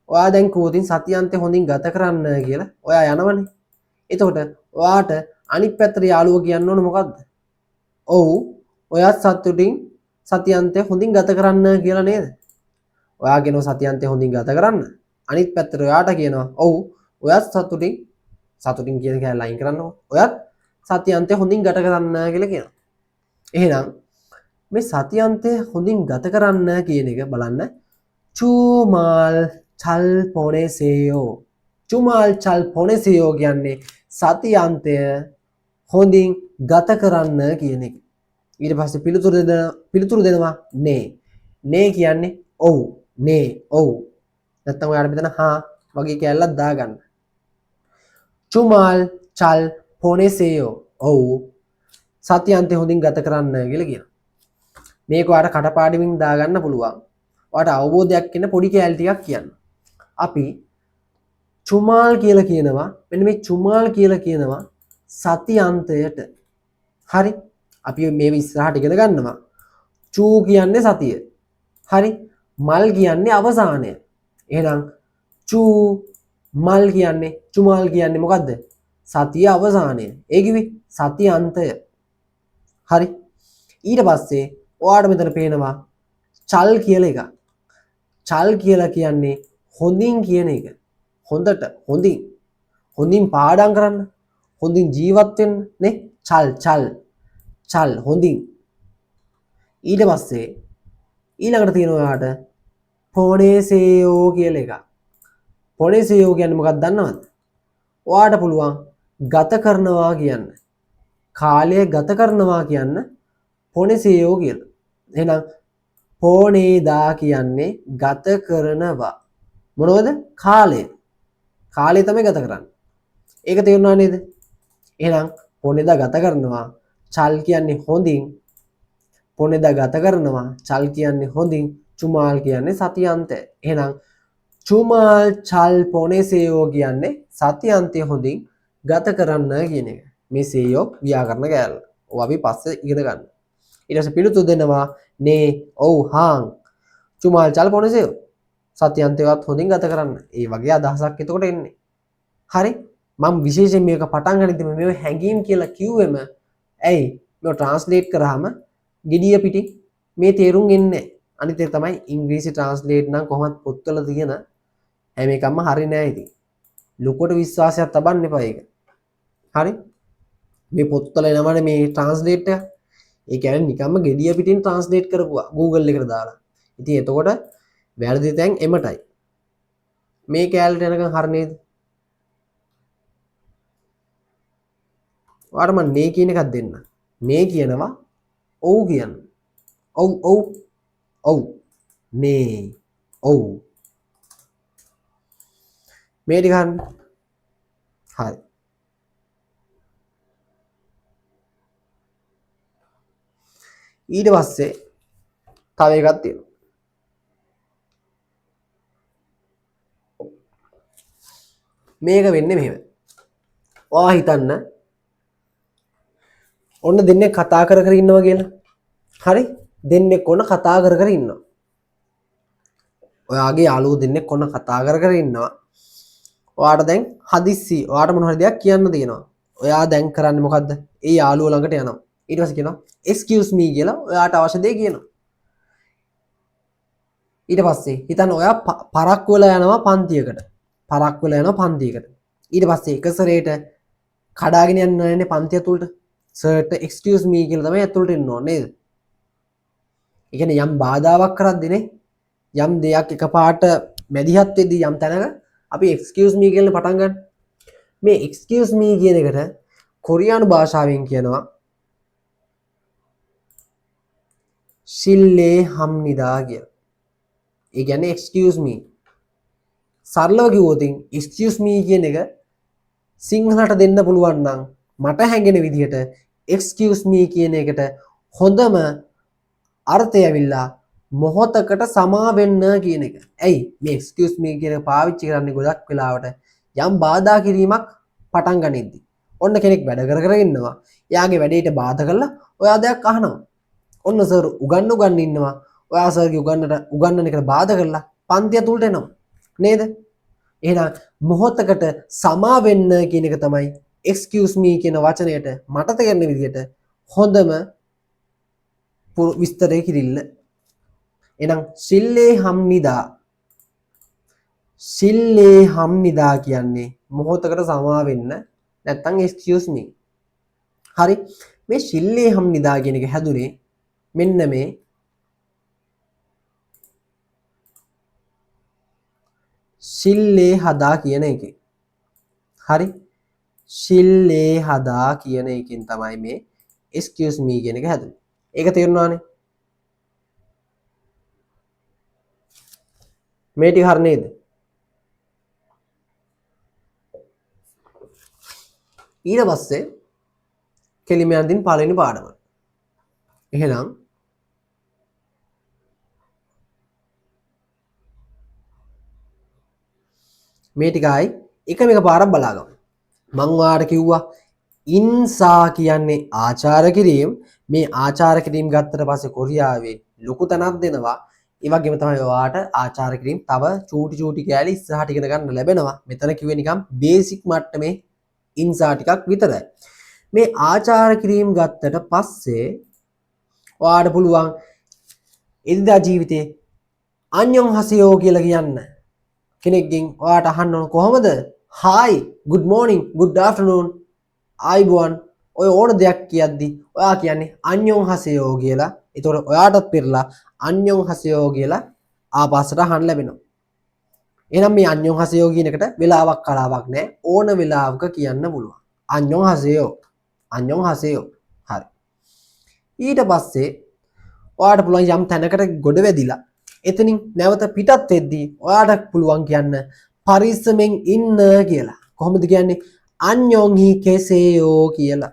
ඔයා දැන් කෝතින් සතියන්තේ හොඳින් ගත කරන්න කියලා ඔයා යනවනේ. එතකොට ඔයාට අනිත් පැත්තට යාළුවෝ කියන්න ඕන මොකද්ද? ඔව් ඔයා සතුටින් සතියන්තේ හොඳින් ගත කරන්න කියලා නේද? ඔයා කියනවා සතියන්තේ හොඳින් ගත කරන්න. අනිත් පැත්තට ඔයාට කියනවා ඔව් ඔයත් සතුටින් කියන එක ලයින් කරන්නකො. ඔයත් සතියන්තේ හොඳින් ගත කරන්න කියලා කියනවා. එහෙනම් මේ සතියන්තේ හොඳින් ගත කරන්න කියන එක බලන්න චුමාල් චල් පොනේසෙයෝ. චුමාල් චල් පොනේසෙයෝ කියන්නේ සතියන්තය හොඳින් ගත කරන්න කියන එක. ඊට පස්සේ පිළිතුරු දෙනවා නේ. නේ කියන්නේ ඔව් නේ ඔව් නැත්තම් ඔයාලා මෙතන හා වගේ කැලලක් දාගන්න. චුමාල් චල් පොනේසෙයෝ ඔව් සතියන්තේ හොඳින් ගත කරන්න කියලා කියනවා. මේක ඔයාලට කටපාඩමින් දාගන්න පුළුවන්. ඔයාලට අවබෝධයක් එන්න පොඩි කැලේ ටිකක් කියන්න. අපි චුමාල් කියලා කියනවා. මෙන්න මේ චුමාල් කියලා කියනවා සති අන්තයට. හරි. අපි මේ ඉස්සරහට ඉගෙන ගන්නවා. චූ කියන්නේ සතිය. හරි. මල් කියන්නේ අවසානය. එහෙනම් චූ මල් කියන්නේ චුමල් කියන්නේ මොකද්ද? සතිය අවසානය. ඒ කිව්වේ සති අන්තය. හරි. ඊට පස්සේ ඔයාලට මෙතන පේනවා චල් කියලා එකක්. චල් කියලා කියන්නේ හොඳින් කියන එක. හොඳට හොඳින් පාඩම් කරන්න. හොඳින් ජීවත් වෙන්න නේ. චල් හොඳින්. ඊට පස්සේ ඊළඟට තියෙනවා ඔයාලට පොනේසේයෝ කියලා එකක්. පොනේසේයෝ කියන්නේ මොකක්ද දන්නවද? ඔයාලට පුළුවන් ගත කරනවා කියන්න. කාලය ගත කරනවා කියන්න පොනේසේයෝ කියලා. එහෙනම් පෝනේදා කියන්නේ ගත කරනවා. මොනවද? කාලය. කාලය තමයි ගත කරන්නේ. ඒක තේරුණා නේද? එහෙනම් පොනේදා ගත කරනවා. චල් කියන්නේ හොඳින්. පොනේදා ගත කරනවා. චල් කියන්නේ හොඳින්. චුමාල් කියන්නේ සති අන්තය. එහෙනම් චුමාල් චල් පොනේසේයෝ කියන්නේ සති අන්තය හොඳින් ගත කරන්න කියන එක. මේ සේයෝ ව්‍යාකරණ කෑල්ල. ඔය අපි පස්සේ ඉගෙන ගන්න. ඊට පස්සේ පිළිතුරු දෙනවා නේ ඔව් හාන් චුමාල් චල් පොනේසේයෝ සති අන්තයවත් හොඳින් ගත කරන්න. ඒ වගේ අදහසක් එතකොට එන්නේ. හරි. මම විශේෂයෙන් මේක පටන් ගනිද්දි මේ හැංගීම් කියලා කිව්වෙම ඇයි මේක ට්‍රාන්ස්ලේට් කරාම gediya පිටින් මේ තේරුම් එන්නේ. අනිත් එක තමයි ඉංග්‍රීසි ට්‍රාන්ස්ලේට් නම් කොහොමත් පොත්වල තියෙන හැම එකක්ම හරි නෑ ඉතින්. ලොකුට විශ්වාසයක් තබන්න එපා ඒක. හරි. මේ පොත්වල එනවනේ මේ ට්‍රාන්ස්ලේට් එක. ඒ කියන්නේ නිකම්ම gediya පිටින් ට්‍රාන්ස්ලේට් කරපුවා Google එකට දාලා. ඉතින් එතකොට වැරදි තැන් එමටයි. මේ කැලේට යනකම් හරි නේද? ඔයාලට මම නේ කියන එකක් දෙන්න. නේ කියනවා ඔව් කියන්න. ඔව් නේ ඔව් මේ ටික ගන්න. හරි. ඊට පස්සේ තව එකක් තියෙනවා. මේක වෙන්නේ මෙහෙම. ඔයා හිතන්න ඔන්න දෙන්නේ කතා කර කර ඉන්නවා කියලා. හරි? දෙන්නෙක් ඔන්න කතා කර කර ඉන්නවා. ඔයාගේ යාළුවෝ දෙන්නෙක් ඔන්න කතා කර කර ඉන්නවා. ඔයාට දැන් හදිස්සි ඔයාට මොන හරි දෙයක් කියන්න තියෙනවා. ඔයා දැන් කරන්නේ මොකද්ද? ඒ යාළුවෝ ළඟට යනවා. ඊට පස්සේ කියනවා excuse me කියලා ඔයාට අවශ්‍ය දේ කියනවා. ඊට පස්සේ හිතන්න ඔයා පරක්කු වෙලා යනවා පන්තියකට. ඊට පස්සේ එක සැරේට කඩාගෙන යන්න නැන්නේ පන්තිය ඇතුළට. සර්ට excuse me කියලා තමයි ඇතුළට එන්න ඕනේ නේද? ඒ කියන්නේ යම් බාධාවක් කරද්දී නේ යම් දෙයක් එකපාරට මැදිහත් වෙද්දී යම් තැනක අපි excuse me කියලා පටන් ගන්න. මේ excuse me කියන එකට කොරියානු භාෂාවෙන් කියනවා ශිල්ලේ හම්නිදා කියලා. ඒ කියන්නේ excuse me. සරලව කිව්වොත් excuse me කියන එක සිංහලට දෙන්න පුළුවන් නම් මට හැඟෙන විදිහට excuse me කියන එකට හොඳම අර්ථය ඇවිල්ලා මොහොතකට සමා වෙන්න කියන එක. ඇයි මේ excuse me කියන එක පාවිච්චි කරන්නේ ගොඩක් වෙලාවට යම් බාධා කිරීමක් පටන් ගනිද්දි. ඔන්න කෙනෙක් වැඩ කර කර ඉන්නවා. එයාගේ වැඩේට බාධා කරලා ඔයා දෙයක් අහනවා. ඔන්න සර් උගන්න ඉන්නවා. ඔයා සර්ගේ උගන්නන එකට බාධා කරලා පන්තිය තුලට එනවා. නේද? එහෙනම් මොහොතකට සමා වෙන්න කියන එක තමයි excuse me කියන වචනයට මට තේරෙන විදිහට හොඳම විස්තරය කිරිල්ල. එහෙනම් සිල්ලේ හම්නිදා කියන්නේ මොහොතකට සමා වෙන්න නැත්තම් excuse me. හරි. මේ සිල්ලේ හම්නිදා කියන එක හැදුනේ මෙන්න මේ සිල්ලේ හදා කියන එකේ. හරි. සිල්ලේ හදා කියන එකෙන් තමයි මේ excuse me කියන එක හැදුනේ. ඒක තේරුණානේ? මේ ටික හරි නේද? ඊට පස්සේ කෙලිමයන් දින් පළවෙනි පාඩම. එහෙනම් මේ ටිකයි එක පාරක් බලාගමු. මං ඔයාලට කිව්වා ඉන්සා කියන්නේ ආචාර කිරීම. මේ ආචාර කිරීම ගත්තට පස්සේ කොරියාවේ ලොකු තැනක් දෙනවා. ඒ වගේම තමයි ඔයාට ආචාර කිරීම තව චූටි චූටි කෑලි ඉස්සරහට ඉගෙන ගන්න ලැබෙනවා. මෙතන කිව්වේ නිකන් බේසික් මට්ටමේ ඉන්සා ටිකක් විතරයි. මේ ආචාර කිරීම ගත්තට පස්සේ ඔයාට පුළුවන් එදිනදා ජීවිතේ අන්‍යොන් හසයෝ කියලා කියන්න. කෙනෙක්ගෙන් ඔයාට අහන්න ඕන කොහොමද? hi, good morning, good afternoon, ආයිබෝන් ඔය ඕන දෙයක් කියද්දි ඔයා කියන්නේ අන්‍යොන් හසයෝ කියලා. ඒතකොට ඔයාටත් පෙරලා අන්‍යොන් හසයෝ කියලා ආපස්සට අහන්න ලැබෙනවා. එහෙනම් මේ අන්‍යොන් හසයෝ කියන එකට වෙලාවක් කලාවක් නැහැ. ඕන වෙලාවක කියන්න පුළුවන්. අන්‍යොන් හසයෝ. අන්‍යොන් හසයෝ. හරි. ඊට පස්සේ ඔයාට පුළුවන් යම් තැනකට ගොඩ වැදිලා එතනින් නැවත පිටත් වෙද්දී ඔයාට පුළුවන් කියන්න පරිස්සමෙන් ඉන්න කියලා. කොහොමද කියන්නේ? අන්‍යොන්හි කෙසේයෝ කියලා.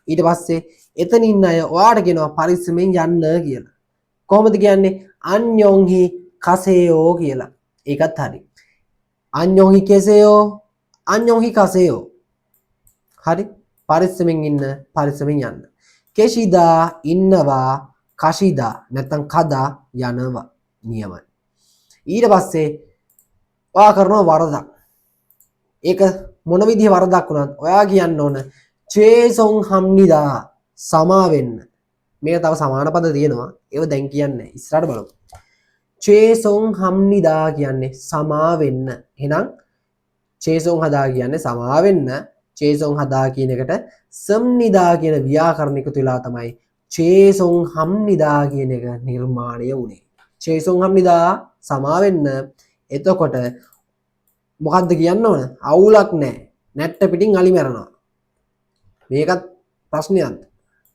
ඊට පස්සේ එතන ඉන්න අය ඔයාට කියනවා පරිස්සමෙන් යන්න කියලා. කොහොමද කියන්නේ? අන්‍යොන්හි කසේයෝ කියලා. ඒකත් හරි. අන්‍යොන්හි කෙසේයෝ, අන්‍යොන්හි කසේයෝ. හරි. පරිස්සමෙන් ඉන්න, පරිස්සමෙන් යන්න. කෙෂිදා ඉන්නවා, කෂිදා නැත්නම් කදා යනවා. නියමයි. ඊට පස්සේ ඔයා කරනවා වරදක්. ඒක මොන විදිහේ වරදක් වුණත් ඔයා කියන්න ඕන චේසොන් හම්නිදා සමා වෙන්න. මේක තව සමාන පද තියෙනවා. ඒව දැන් කියන්නේ ඉස්සරහට බලමු. චේසොන් හම්නිදා කියන්නේ සමා වෙන්න. එහෙනම් චේසොන් හදා කියන්නේ සමා වෙන්න. චේසොන් හදා කියන එකට සම්නිදා කියන ව්‍යාකරණ එකතු වෙලා තමයි චේසොන් හම්නිදා කියන එක නිර්මාණය වුණේ. චේසොන් හම්නිදා සමා වෙන්න. එතකොට මොකද්ද කියන්න ඕන? අවුලක් නැහැ. නැට්ට පිටින් අලි මැරනවා. මේකත් ප්‍රශ්නයක්ද?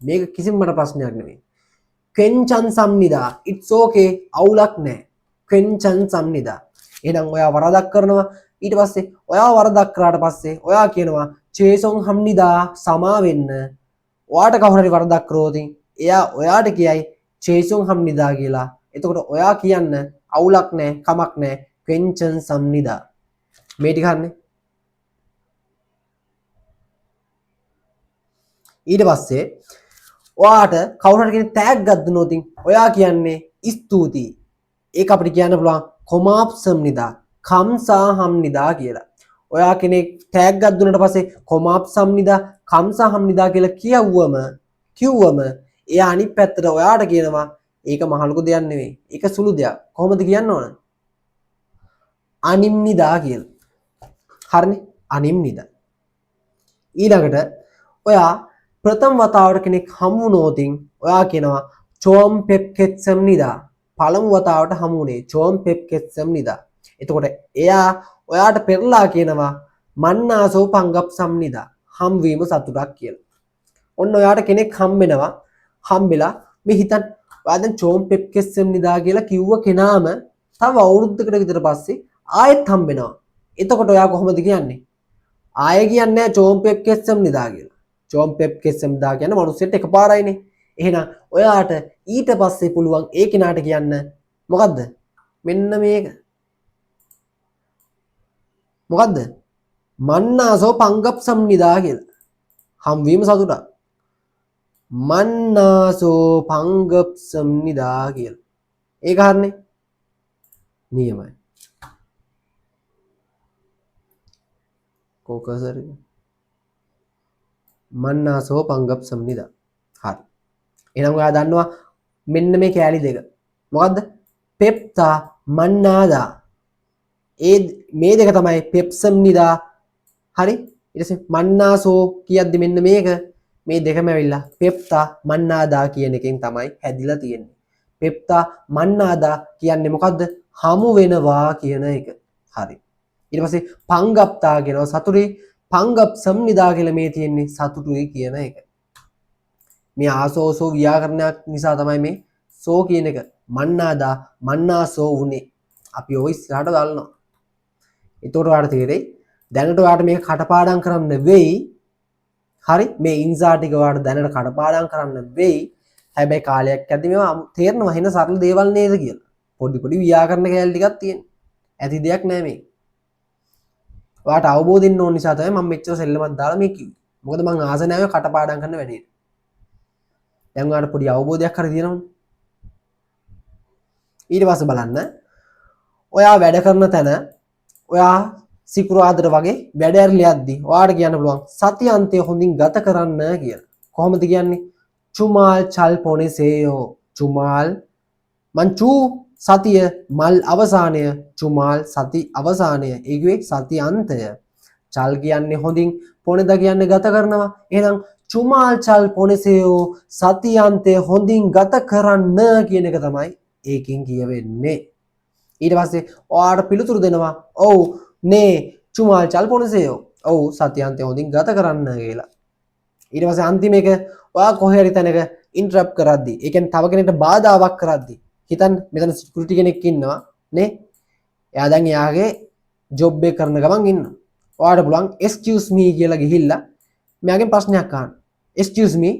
මේක කිසිම මට ප්‍රශ්නයක් නෙමෙයි. කෙන්චන් සම්නිදා. it's okay. අවුලක් නැහැ. කෙන්චන් සම්නිදා. එහෙනම් ඔයා වරදක් කරනවා. ඊට පස්සේ ඔයා වරදක් කරාට පස්සේ ඔයා කියනවා චේසොන් හම්නිදා සමා වෙන්න. ඔයාට කවුරු හරි වරදක් කරොත් එයා ඔයාට කියයි චේසොන් හම්නිදා කියලා. එතකොට ඔයා කියන්න අවුලක් නැහැ, කමක් නැහැ. කෙන්චන් සම්නිදා. මේ ටික හරිනේ. ඊට පස්සේ ඔයාට කවුරු හරි කෙනෙක් ටැග් එකක් දුන්නොත් ඔයා කියන්නේ ස්තුතියි. ඒක අපිට කියන්න පුළුවන් කොමාප්සම්නිදා, කම්සාහම්නිදා කියලා. ඔයා කෙනෙක් ටැග් එකක් දුන්නාට පස්සේ කොමාප්සම්නිදා, කම්සාහම්නිදා කියලා කිව්වම එයා අනිත් පැත්තට ඔයාට කියනවා ඒක මහ ලොකු දෙයක් නෙවෙයි. ඒක සුළු දෙයක්. කොහොමද කියන්න ඕන? අනිම්නිදා කියලා. හරිනේ? අනිම්නිදා. ඊළඟට ඔයා ප්‍රථම වතාවට කෙනෙක් හමු වුණොත් ඔයා කියනවා චෝම් පෙප්කෙත්සම්නිදා. පළමු වතාවට හමු වුණේ චෝම් පෙප්කෙත්සම්නිදා. එතකොට එයා ඔයාට පෙරලා කියනවා මන්නාසෝ පංගප්සම්නිදා. හම්වීම සතුටක් කියලා. ඔන්න ඔයාට කෙනෙක් හම්බෙනවා. හම්බෙලා මේ හිතන් ඔයා දැන් චෝම් පෙප්කෙත්සම්නිදා කියලා කිව්ව කෙනාම තව අවුරුද්දකට විතර පස්සේ ආයෙත් හම්බෙනවා. එතකොට ඔයා කොහොමද කියන්නේ? ආයෙ කියන්නේ චෝම් පෙප්කෙත්සම්නිදා කියලා. චෝම් පෙප්කෙත්සම්නිදා කියන්නේ මිනිස්සුන්ට එකපාරයිනේ. එහෙනම් ඔයාට ඊට පස්සේ පුළුවන් ඒ කෙනාට කියන්න මොකද්ද? මෙන්න මේක. මොකද්ද? මන්නාසෝ පංගප්සම්නිදා කියලා. හම්වීම සතුටක්. මන්නාසෝ පංගප්සම්නිදා කියලා. ඒක හරිනේ. නියමයි. කොකසරි මන්නාසෝ පංගප්සම්නිදා. හරි. එහෙනම් ඔයා දන්නවා මෙන්න මේ කෑලි දෙක. මොකද්ද? පෙප්තා මන්නාදා. මේ දෙක තමයි පෙප්සම්නිදා. හරි? ඊට පස්සේ මන්නාසෝ කියද්දි මෙන්න මේක මේ දෙකම ඇවිල්ලා පෙප්තා මන්නාදා කියන එකෙන් තමයි හැදිලා තියෙන්නේ. පෙප්තා මන්නාදා කියන්නේ මොකද්ද? හමු වෙනවා කියන එක. හරි. ඊට පස්සේ පංගප්තා කියනවා සතුටුයි. පංගප්සම්නිදා කියලා මේ තියෙන්නේ සතුටුයි කියන එක. මේ ආසෝසෝ ව්‍යාකරණයක් නිසා තමයි මේ සෝ කියන එක මන්නාදා මන්නාසෝ උනේ. අපි ඔය ඉස්සරහට දානවා. ඒතකොට ඔයාලට තේරෙයි දැනට ඔයාලට මේක කටපාඩම් කරන්න වෙයි. හරි මේ ඉන්සා ටික ඔයාලට දැනට කටපාඩම් කරන්න වෙයි. හැබැයි කාලයක් ඇද්දි මේවා තේරෙනවා වෙන සරල දේවල් නේද කියලා. පොඩි පොඩි ව්‍යාකරණ කැලේ ටිකක් තියෙනවා. ඇති දෙයක් නෑ මේ. ඔයාට අවබෝධ වෙන්න ඕන නිසා තමයි මම මෙච්චර සෙල්ලමක් දාලා මේ කිව්වේ. මොකද මං ආස නැහැ කටපාඩම් කරන වැඩේට. දැන් ඔයාලට පොඩි අවබෝධයක් හරි තියෙනවනේ. ඊට පස්සේ බලන්න ඔයා වැඩ කරන තැන ඔයා සිකුරාදට වගේ වැඩ ඇරලා යද්දි ඔයාට කියන්න පුළුවන් සති අන්තය හොඳින් ගත කරන්න කියලා. කොහොමද කියන්නේ? චුමාල් චල් පොනේසේයෝ චුමාල් මංචු සතිය මල් අවසානය චුමාල් සති අවසානය ඒකුවේ සති අන්තය. චල් කියන්නේ හොඳින් පොනෙද කියන්නේ ගත කරනවා. එහෙනම් චුමාල් චල් පොනේසේයෝ සති අන්තය හොඳින් ගත කරන්න කියන එක තමයි ඒකෙන් කියවෙන්නේ. ඊට පස්සේ ඔයාට පිළිතුරු දෙනවා ඔව් නේ චුමාල් චල් පොනේසේයෝ ඔව් සති අන්තය හොඳින් ගත කරන්න කියලා. ඊට පස්සේ අන්තිම එක ඔයා කොහේ හරි තැනක ඉන්ටරප්ට් කරද්දී ඒ කියන්නේ තව කෙනෙක්ට බාධාවක් කරද්දී හිතන්න මෙතන සිකියුරිටි කෙනෙක් ඉන්නවා නේ එයා දැන් එයාගේ ජොබ් එක කරන ගමන් ඉන්නවා ඔයාට පුළුවන් excuse me කියලා ගිහිල්ලා මෙයාගෙන් ප්‍රශ්නයක් අහන්න excuse me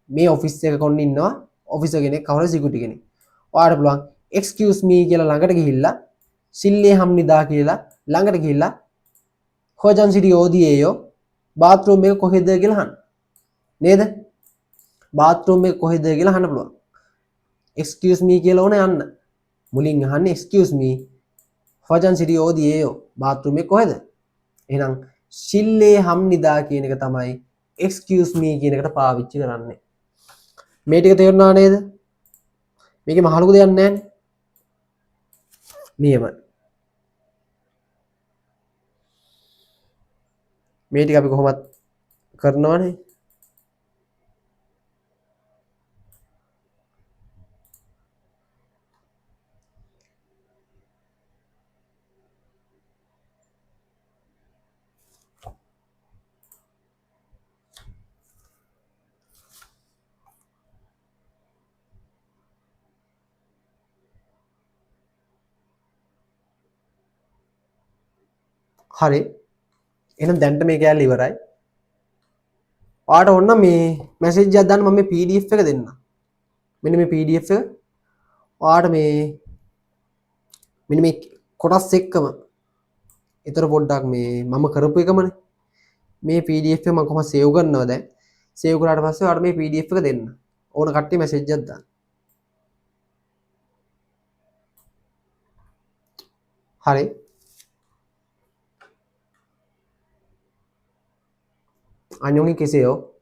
මේ ඔෆිස් එක කොන්න ඉන්නවා ඔෆිසර් කෙනෙක් කවුරු සිකියුරිටි කෙනෙක් ඔයාට පුළුවන් excuse me කියලා ළඟට ගිහිල්ලා සිල්ලේ හම්නිදා කියලා ළඟට ගිහිල්ලා හොජන් සිටි ඕදියේයෝ බාත්රූම් එක කොහෙද කියලා අහන්න නේද බාත්රූම් එක කොහෙද කියලා අහන්න පුළුවන් excuse me කියලා ඕනේ යන්න මුලින් අහන්නේ excuse me හොජන් සිටි ඕදියේයෝ බාත්රූම් එක කොහෙද එහෙනම් සිල්ලේ හම්නිදා කියන එක තමයි excuse me කියන එකට පාවිච්චි කරන්නේ මේ ටික තේරුණා නේද මේකේ මහ ලොකු දෙයක් නැහැ නියම මේ ටික අපි කොහොමද කරනවනේ හරි එහෙනම් දැන්ට මේ කෑල්ල ඉවරයි ඔයාට ඕන මේ මැසේජ් එකක් දාන්න මම මේ PDF එක දෙන්නම් මෙන්න මේ PDF එක ඔයාට මේ මෙන්න මේ කොටස් එක්කම ඊතර පොඩ්ඩක් මේ මම කරපු එකමනේ මේ PDF එක මම කොහොමද සේව් කරනවද දැන් සේව් කරාට පස්සේ ඔයාට මේ PDF එක දෙන්න ඕන කට්ටිය මැසේජ් එකක් දාන්න හරි 안녕히 계세요.